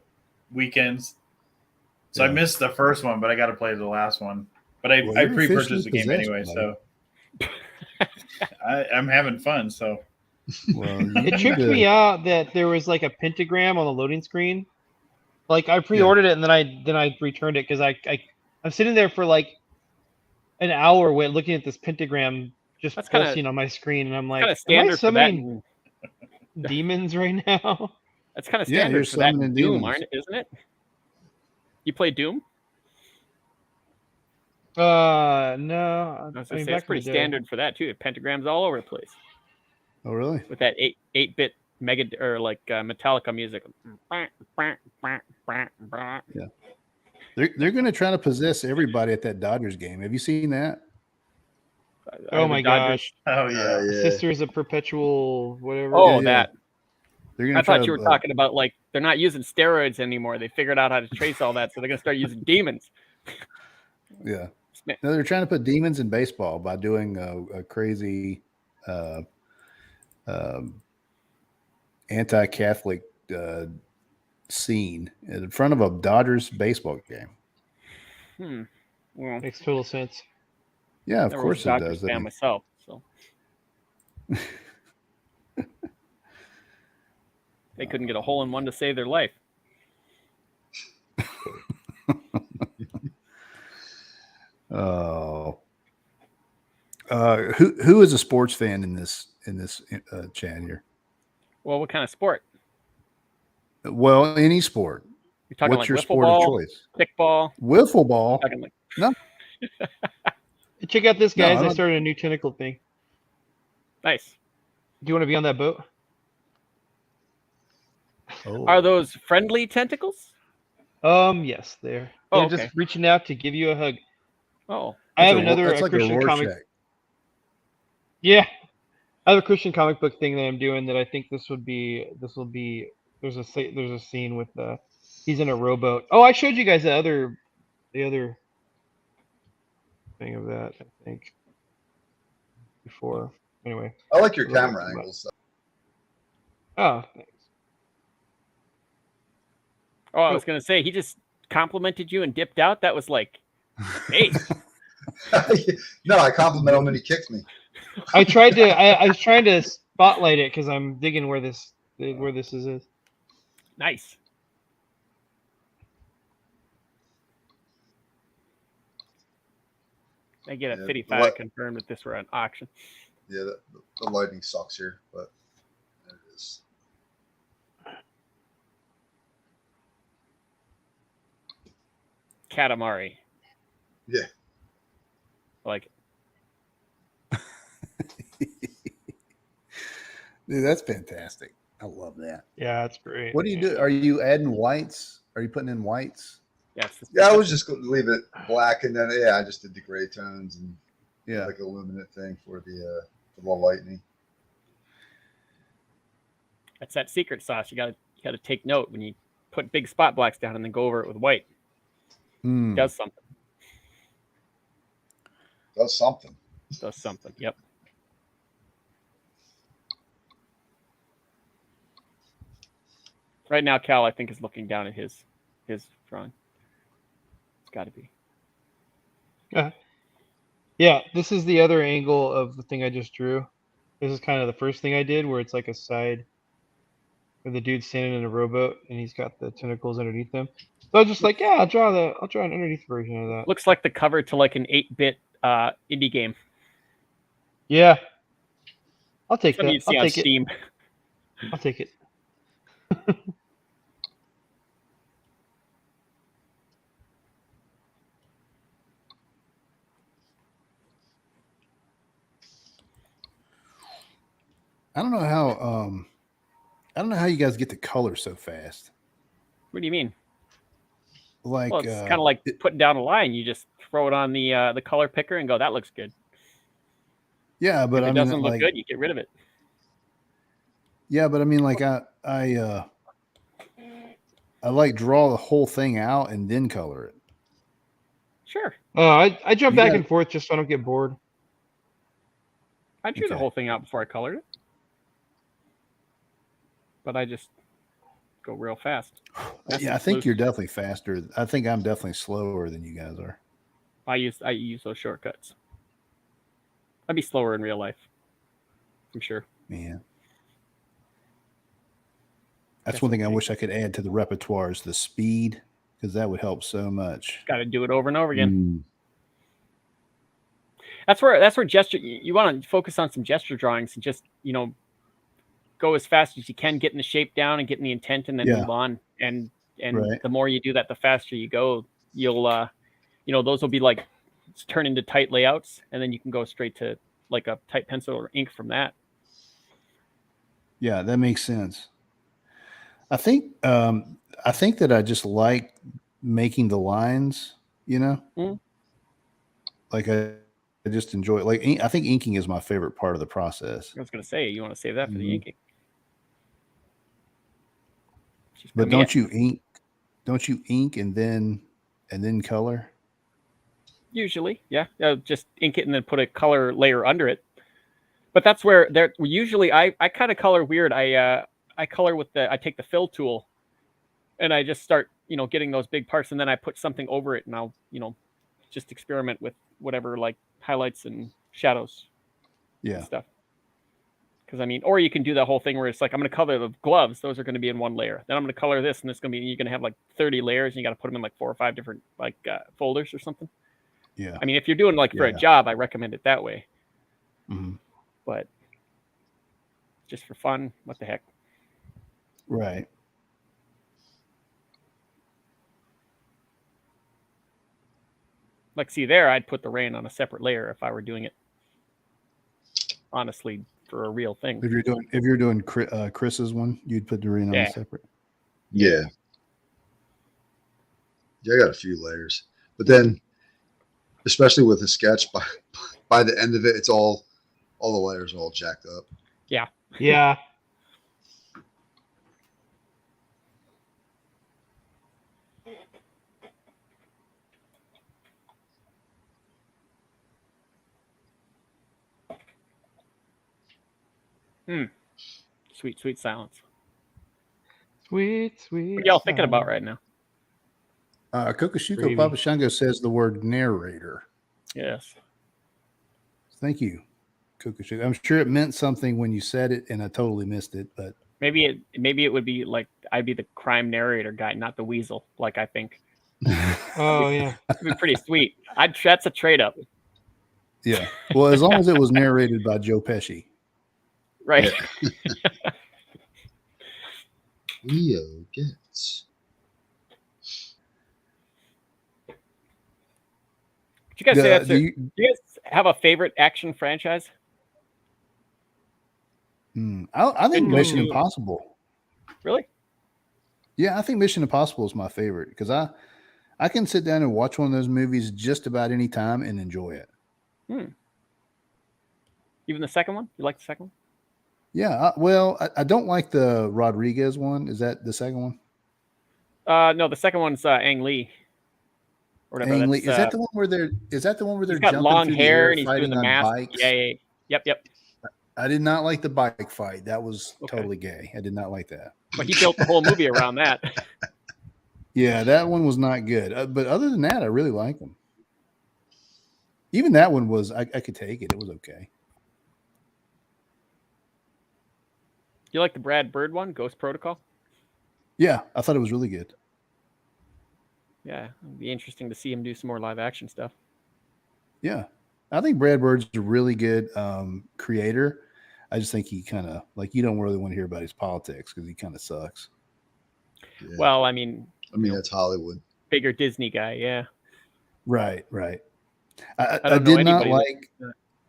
weekends. So I missed the first one, but I got to play the last one. But I pre-purchased the game anyway, so I'm having fun. So Well, you It need tripped to- me out that there was like a pentagram on the loading screen. Like I pre-ordered it and then I returned it because I'm sitting there for like an hour looking at this pentagram just That's kinda- pulsing on my screen, and I'm like, Kind of am I standard for that. summoning demons right now? That's kind of Yeah, standard you're for that in summoning Doom, demons. isn't it? You play Doom? No. I was gonna say back it's in pretty the day. standard for that too. Pentagrams all over the place Oh, really? with that 8-bit mega or like Metallica music. They're going to try to possess everybody at that Dodgers game. Have you seen that? Oh my gosh. oh yeah. Yeah. Sisters of Perpetual whatever. Oh, Yeah. that. They're going I to try thought you were talking about like they're not using steroids anymore. They figured out how to trace all that, so they're gonna start using demons. Yeah. No, they're trying to put demons in baseball by doing a crazy anti-Catholic scene in front of a Dodgers baseball game. Well, Makes total sense. Yeah, of never course was it a Dodgers does. I fan mean, myself, so they couldn't get a hole in one to save their life. oh, who is a sports fan in this chat here? Well, what kind of sport? Well, any sport. You're talking What's like your wiffle sport ball, of choice? kickball. Wiffle ball. Talking like No, Check out this, No, guys. I'm I not- started a new tentacle thing. nice. Do you want to be on that boat? oh. Are those friendly tentacles? Yes, they're Oh, just okay. reaching out to give you a hug. Oh, I have That's another that's like a Christian comic. Rorschach. Yeah, I have a Christian comic book thing that I'm doing that I think this will be. There's a scene with he's in a rowboat. Oh, I showed you guys the other thing of that, I think, before. Anyway. I like your We'll go camera back to angles. Oh, thanks. oh, I was gonna say he just complimented you and dipped out. That was like, hey, No, I compliment him when he kicks me. I tried to. I was trying to spotlight it because I'm digging where this is. nice. I get a Yeah, 55 what- confirmed that this were an auction. Yeah, the lighting sucks here, but there it is. Katamari. Yeah. I like it. Dude, that's fantastic. I love that. Yeah, that's great. What do you do? Are you adding whites? Are you putting in whites? Yes. Yeah, I was just going to leave it black, and then I just did the gray tones and Yeah. like a luminant thing for the lightning. That's that secret sauce. You gotta take note when you put big spot blacks down and then go over it with white. Hmm. Does something. Does something. Does something. Yep. Right now, Cal, I think, is looking down at his drawing. It's got to be. Yeah, this is the other angle of the thing I just drew. This is kind of the first thing I did, where it's like a side, where the dude's standing in a rowboat and he's got the tentacles underneath him. So I was just like, yeah, I'll draw an underneath version of that. Looks like the cover to like an 8-bit indie game. Yeah, I'll take Something that. you see I'll on take it. Steam. I'll take it. I don't know how you guys get the color so fast. What do you mean? Like, Well, it's kind of like putting down a line. You just throw it on the color picker and go, that looks good. yeah, but If I it mean, doesn't look like, good, you get rid of it. yeah, but I mean, like, I like draw the whole thing out and then color it. Sure. I jump You back got- and forth just so I don't get bored. I drew the Okay. whole thing out before I colored it. But I just go real fast. That's Yeah, I think loose. you're definitely faster. I think I'm definitely slower than you guys are. I use those shortcuts. I'd be slower in real life. I'm sure. Man. That's one thing I wish I could add to the repertoire is the speed, because that would help so much. Got to do it over and over again. That's where gesture. You want to focus on some gesture drawings and just go as fast as you can, getting the shape down and getting the intent, and then move on. And the more you do that, the faster you go. You'll those will be like turn into tight layouts, and then you can go straight to like a tight pencil or ink from that. Yeah, that makes sense. I think that I just like making the lines, like I just enjoy it. Like I think inking is my favorite part of the process. I was going to say, you want to save that for the inking. But don't you ink and then color? Usually, yeah. Just ink it and then put a color layer under it. But that's where usually I kind of color weird. I color with I take the fill tool and I just start, getting those big parts, and then I put something over it, and I'll, just experiment with whatever, like highlights and shadows. Yeah. And stuff. Because or you can do that whole thing where it's like, I'm going to color the gloves. Those are going to be in one layer. Then I'm going to color this, and you're going to have like 30 layers, and you got to put them in like 4 or 5 different folders or something. Yeah. If you're doing for a job, I recommend it that way. Mm-hmm. But just for fun, what the heck? Right. Like, see there, I'd put the rain on a separate layer if I were doing it. Honestly, for a real thing. If you're doing Chris's one, you'd put the rain on a separate. Yeah. Yeah, I got a few layers, but then, especially with a sketch, by the end of it, it's all the layers are all jacked up. Yeah. Yeah. Sweet, sweet silence. Sweet, sweet. What y'all thinking about right now? Kokushuko Papashango says the word narrator. Yes. Thank you, Kokushuko. I'm sure it meant something when you said it, and I totally missed it. But maybe it would be like I'd be the crime narrator guy, not the weasel. Like I think. Oh yeah, it'd be pretty sweet. That's a trade up. Yeah. Well, as long as it was narrated by Joe Pesci. Right. Yeah. Leo gets. Did you guys say that? Do you guys have a favorite action franchise? I think Mission Impossible. Really? Yeah, I think Mission Impossible is my favorite because I can sit down and watch one of those movies just about any time and enjoy it. Even the second one? You like the second one? Yeah. I don't like the Rodriguez one. Is that the second one? No, the second one's Ang Lee. Or whatever. Ang Lee. Is that the one where they're? Is that the one where they're got jumping long through hair the air and he's fighting doing the on mask? bikes? Yeah. Yep. I did not like the bike fight. That was totally gay. I did not like that. But he built the whole movie around that. Yeah, that one was not good. But other than that, I really like them. Even that one was, I could take it. It was okay. You like the Brad Bird one, Ghost Protocol? Yeah, I thought it was really good. Yeah, it'd be interesting to see him do some more live action stuff. Yeah, I think Brad Bird's a really good creator. I just think he kind of, you don't really want to hear about his politics because he kind of sucks. Yeah. Well, I mean, that's Hollywood. Bigger Disney guy, yeah. Right. I did not like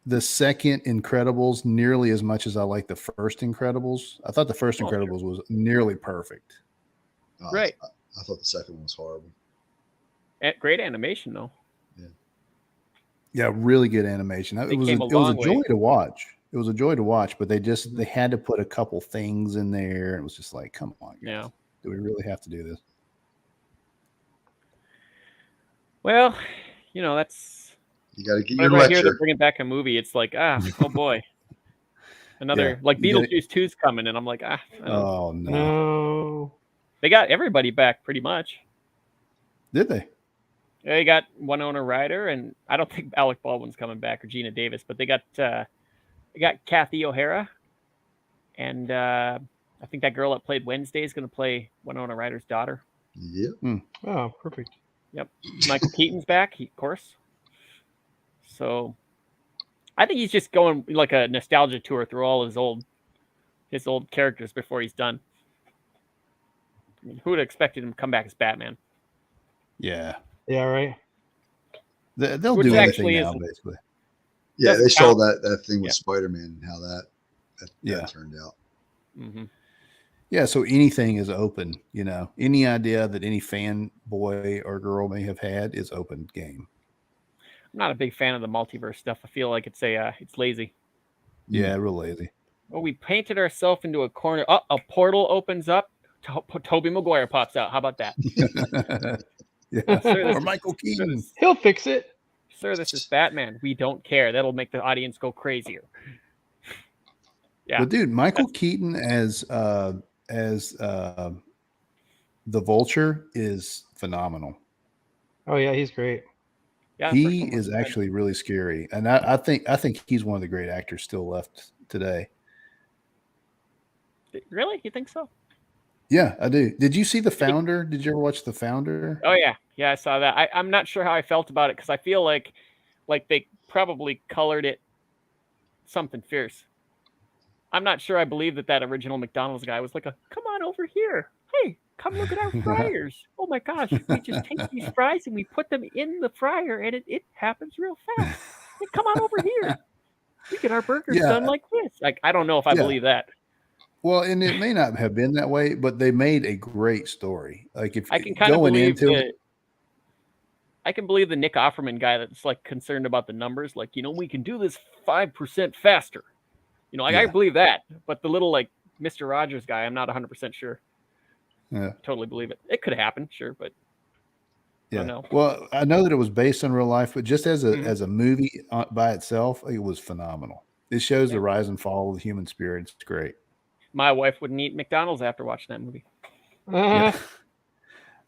the second Incredibles nearly as much as I like the first Incredibles. I thought the first Incredibles was nearly perfect. Right. I thought the second one was horrible. Great animation, though. Yeah, really good animation. It was a joy to watch. It was a joy to watch, but they had to put a couple things in there. It was just like, come on, guys. Yeah. Do we really have to do this? Well, that's you got to get your lecture. I hear they're lecture. bringing back a movie. It's like, oh boy, another Beetlejuice 2's coming, and I'm like, oh no. They got everybody back pretty much. Did they? They got Winona Ryder, and I don't think Alec Baldwin's coming back or Gina Davis, but they got Kathy O'Hara, and I think that girl that played Wednesday is going to play Winona Ryder's daughter. Yep. Oh, perfect. Yep. Michael Keaton's back, of course. So I think he's just going like a nostalgia tour through all his old characters before he's done. I mean, who would have expected him to come back as Batman? Yeah. Yeah, right. They'll Which do actually anything now, isn't. basically. Yeah, Doesn't they saw count. that thing with Yeah. Spider-Man and how that turned out. Mm-hmm. Yeah, so anything is open. Any idea that any fanboy or girl may have had is open game. I'm not a big fan of the multiverse stuff. I feel like it's lazy. Yeah, real lazy. Well, we painted ourselves into a corner. Oh, a portal opens up. Tobey Maguire pops out. How about that? Yeah. Sir, Or Michael Keaton. He'll fix it. Sir, this is Batman. We don't care. That'll make the audience go crazier. Yeah. But dude, Michael Keaton as the Vulture is phenomenal. Oh yeah, he's great. Yeah, He is actually really scary, and I think he's one of the great actors still left today. Really? You think so? Yeah, I do. Did you see The Founder? Did you ever watch The Founder? Oh yeah, I saw that. I'm not sure how I felt about it because I feel like they probably colored it something fierce. I'm not sure I believe that original McDonald's guy was like come on over here. Hey, come look at our fryers. Oh my gosh, we just take these fries and we put them in the fryer and it happens real fast. Hey, come on over here. We get our burgers done like this. Like, I don't know if I believe that. Well, and it may not have been that way, but they made a great story. Like if I can kind of believe I can believe the Nick Offerman guy that's like concerned about the numbers. Like, we can do this 5% faster. I believe that. But the little like Mr. Rogers guy, I'm not 100% sure. Yeah, totally believe it. It could happen, sure, but yeah. I don't know. Well, I know that it was based on real life, but just as a movie by itself, it was phenomenal. It shows the rise and fall of the human spirit. It's great. My wife wouldn't eat McDonald's after watching that movie. Yeah.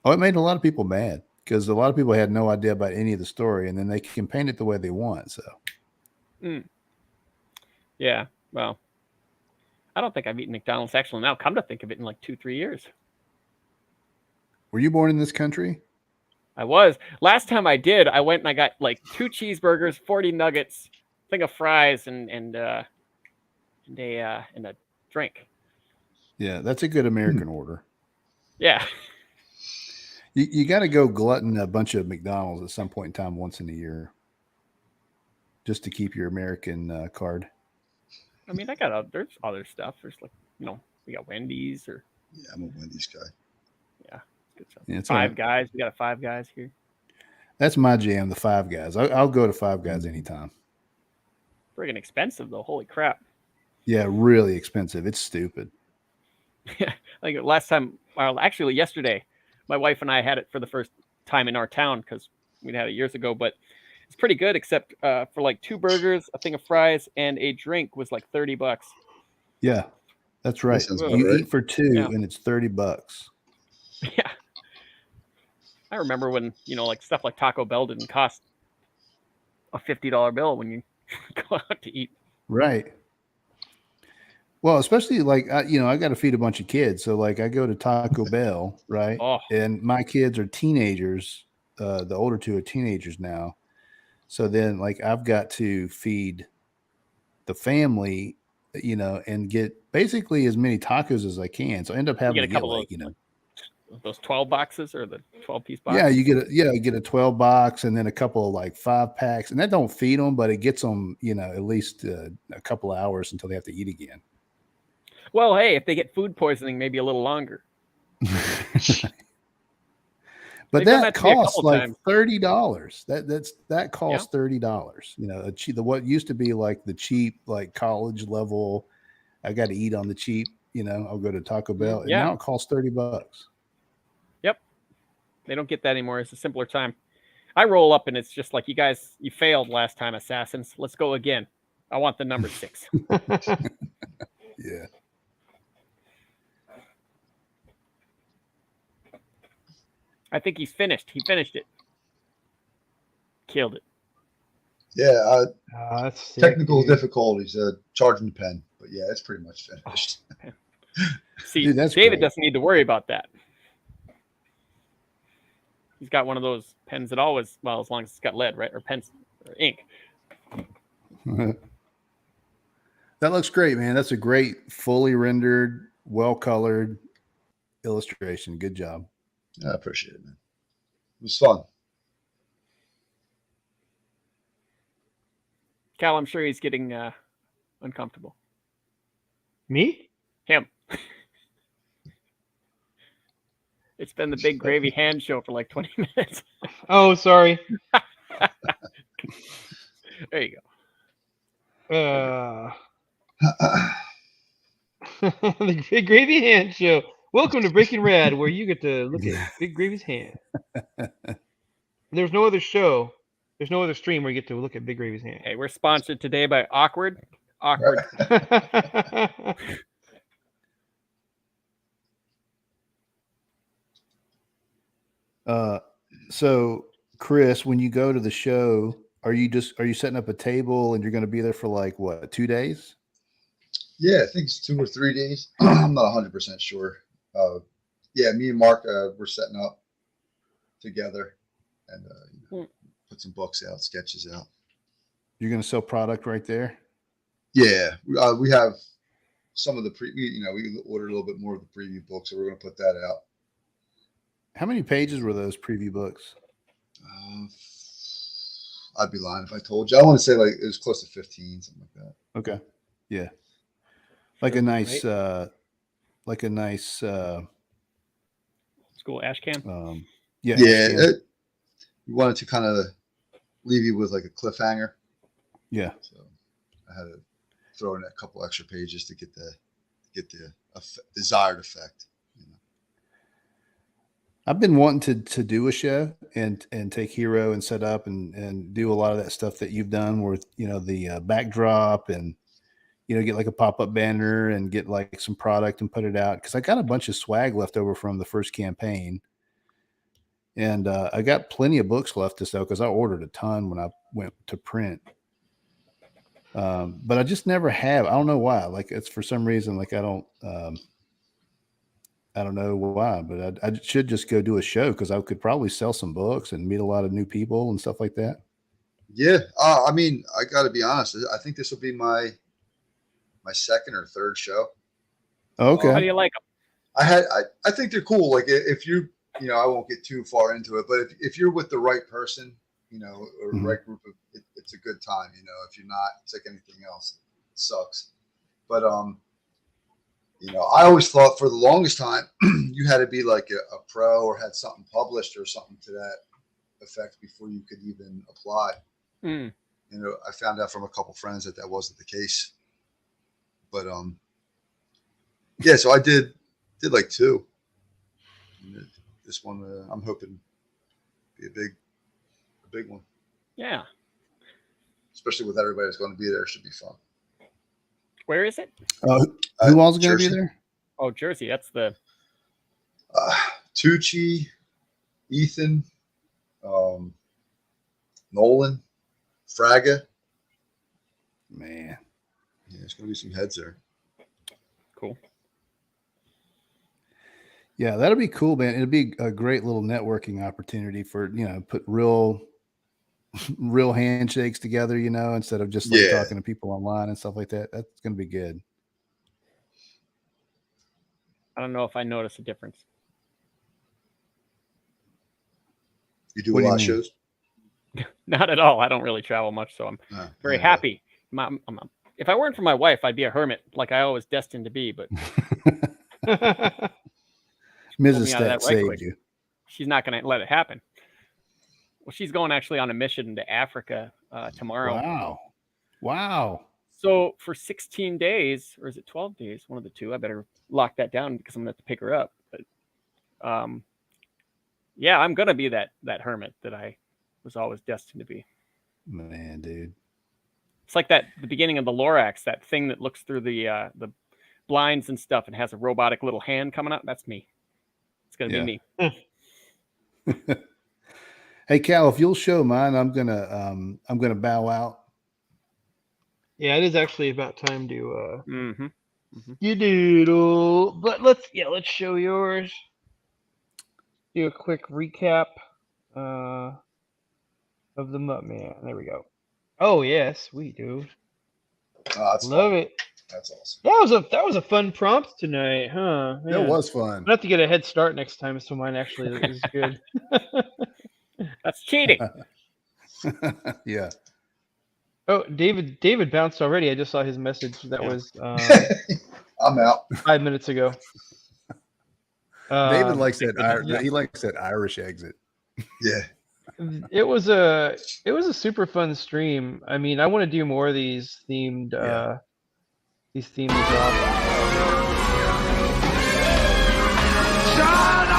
Oh, it made a lot of people mad because a lot of people had no idea about any of the story, and then they can paint it the way they want. So, yeah. Well, I don't think I've eaten McDonald's actually now. Come to think of it, in like 2-3 years. Were you born in this country? I was. Last time I did, I went and I got like 2 cheeseburgers, 40 nuggets, thing of fries, and a drink. Yeah, that's a good American order. Yeah. You got to go glutton a bunch of McDonald's at some point in time once in a year just to keep your American card. I mean, there's other stuff. There's like, we got Wendy's or. Yeah, I'm a Wendy's guy. Yeah. Good stuff. Yeah, Five Guys. We got a Five Guys here. That's my jam, the Five Guys. I'll go to Five Guys anytime. Friggin' expensive though. Holy crap. Yeah, really expensive. It's stupid. Yeah. Like last time, actually yesterday, my wife and I had it for the first time in our town because we'd had it years ago, but it's pretty good except for like 2 burgers, a thing of fries, and a drink was like $30. Yeah, that's right. You eat for 2 and it's $30. Yeah. I remember when, like stuff like Taco Bell didn't cost a $50 bill when you go out to eat. Right. Well, especially like, I got to feed a bunch of kids. So like I go to Taco Bell, right? Oh. And my kids are teenagers. The older 2 are teenagers now. So then like I've got to feed the family, and get basically as many tacos as I can. So I end up having to get like, those 12 boxes or the 12-piece boxes. Yeah, you get a 12 box and then a couple of like 5 packs, and that don't feed them, but it gets them, at least a couple hours until they have to eat again. Well, hey, if they get food poisoning, maybe a little longer. But that costs like $30. That costs $30. What used to be like the cheap, like college level, I got to eat on the cheap. I'll go to Taco Bell, and now it costs $30. Yep, they don't get that anymore. It's a simpler time. I roll up and it's just like, you guys, you failed last time, assassins. Let's go again. I want the number 6. Yeah. I think he's finished. He finished it. Killed it. Yeah, That's sick, technical dude. difficulties, charging the pen, but yeah, it's pretty much finished. See, Dude, that's David great. doesn't need to worry about that. He's got one of those pens that always, well, as long as it's got lead, right? Or pencil or ink. That looks great, man. That's a great, fully rendered, well-colored illustration. Good job. I appreciate it, man. It was fun. Cal, I'm sure he's getting uncomfortable. Me? Him. It's been the big gravy hand show for like 20 minutes. Oh, sorry. There you go. The Big Gravy Hand Show. Welcome to Breaking Rad, where you get to look at Big Gravy's hand. There's no other show. There's no other stream where you get to look at Big Gravy's hand. Hey, we're sponsored today by Awkward. Awkward. So Chris, when you go to the show, are you setting up a table and you're going to be there for like what, 2 days? Yeah, I think it's 2 or 3 days. I'm not 100% sure. Yeah, me and Mark, we're setting up together and put some books out, sketches out. You're going to sell product right there? Yeah, we have some of the we ordered a little bit more of the preview books, so we're going to put that out. How many pages were those preview books? I'd be lying if I told you. I want to say like it was close to 15, something like that. Okay. Yeah. Like a nice, School ash can. Yeah. We wanted to kind of leave you with like a cliffhanger. Yeah. So I had to throw in a couple extra pages to get the desired effect. I've been wanting to do a show and take Hero and set up and do a lot of that stuff that you've done with, the backdrop and, get like a pop-up banner and get like some product and put it out. Cause I got a bunch of swag left over from the first campaign. And I got plenty of books left to sell because I ordered a ton when I went to print. But I just never have. I don't know why. Like it's for some reason, like I don't know why, but I should just go do a show because I could probably sell some books and meet a lot of new people and stuff like that. Yeah. I mean, I got to be honest. I think this will be my second or third show. Okay. How do you like them? I think they're cool. Like if you, I won't get too far into it, but if you're with the right person, or the right group of, it's a good time. If you're not, it's like anything else. It sucks. But, I always thought for the longest time you had to be like a pro or had something published or something to that effect before you could even apply. I found out from a couple friends that wasn't the case. But yeah, so I did like 2. And this one I'm hoping be a big one. Yeah. Especially with everybody that's going to be there, it should be fun. Where is it? Who all's going to be there? Oh, Jersey. That's the Tucci, Ethan, Nolan, Fraga. Man. Yeah, there's going to be some heads there. Cool. Yeah, that'll be cool, man. It'll be a great little networking opportunity for, put real handshakes together, instead of just like talking to people online and stuff like that. That's going to be good. I don't know if I notice a difference. You do a lot of shows? Not at all. I don't really travel much, so I'm very happy. If I weren't for my wife, I'd be a hermit, like I always destined to be. But Mrs. Stat saved you. She's not going to let it happen. Well, she's going actually on a mission to Africa tomorrow. Wow. So for 16 days, or is it 12 days? One of the two. I better lock that down because I'm going to have to pick her up. But yeah, I'm going to be that hermit that I was always destined to be. Man, dude. It's like the beginning of the Lorax, that thing that looks through the blinds and stuff and has a robotic little hand coming up. That's me. It's going to be me. Hey Cal, if you'll show mine, I'm gonna bow out. Yeah, it is actually about time to Mm-hmm. you doodle. But let's show yours. Do a quick recap of the Man. There we go. Oh yeah, sweet dude. That's Love fun. it. That's awesome. That was a fun prompt tonight, huh? Man. It was fun. I have to get a head start next time, so mine actually is good. That's cheating. Yeah. Oh, David bounced already. I just saw his message. That was I'm out. 5 minutes ago. David likes that. yeah. He likes that Irish exit. Yeah. It was a super fun stream. I mean, I want to do more of these themed drops. Shut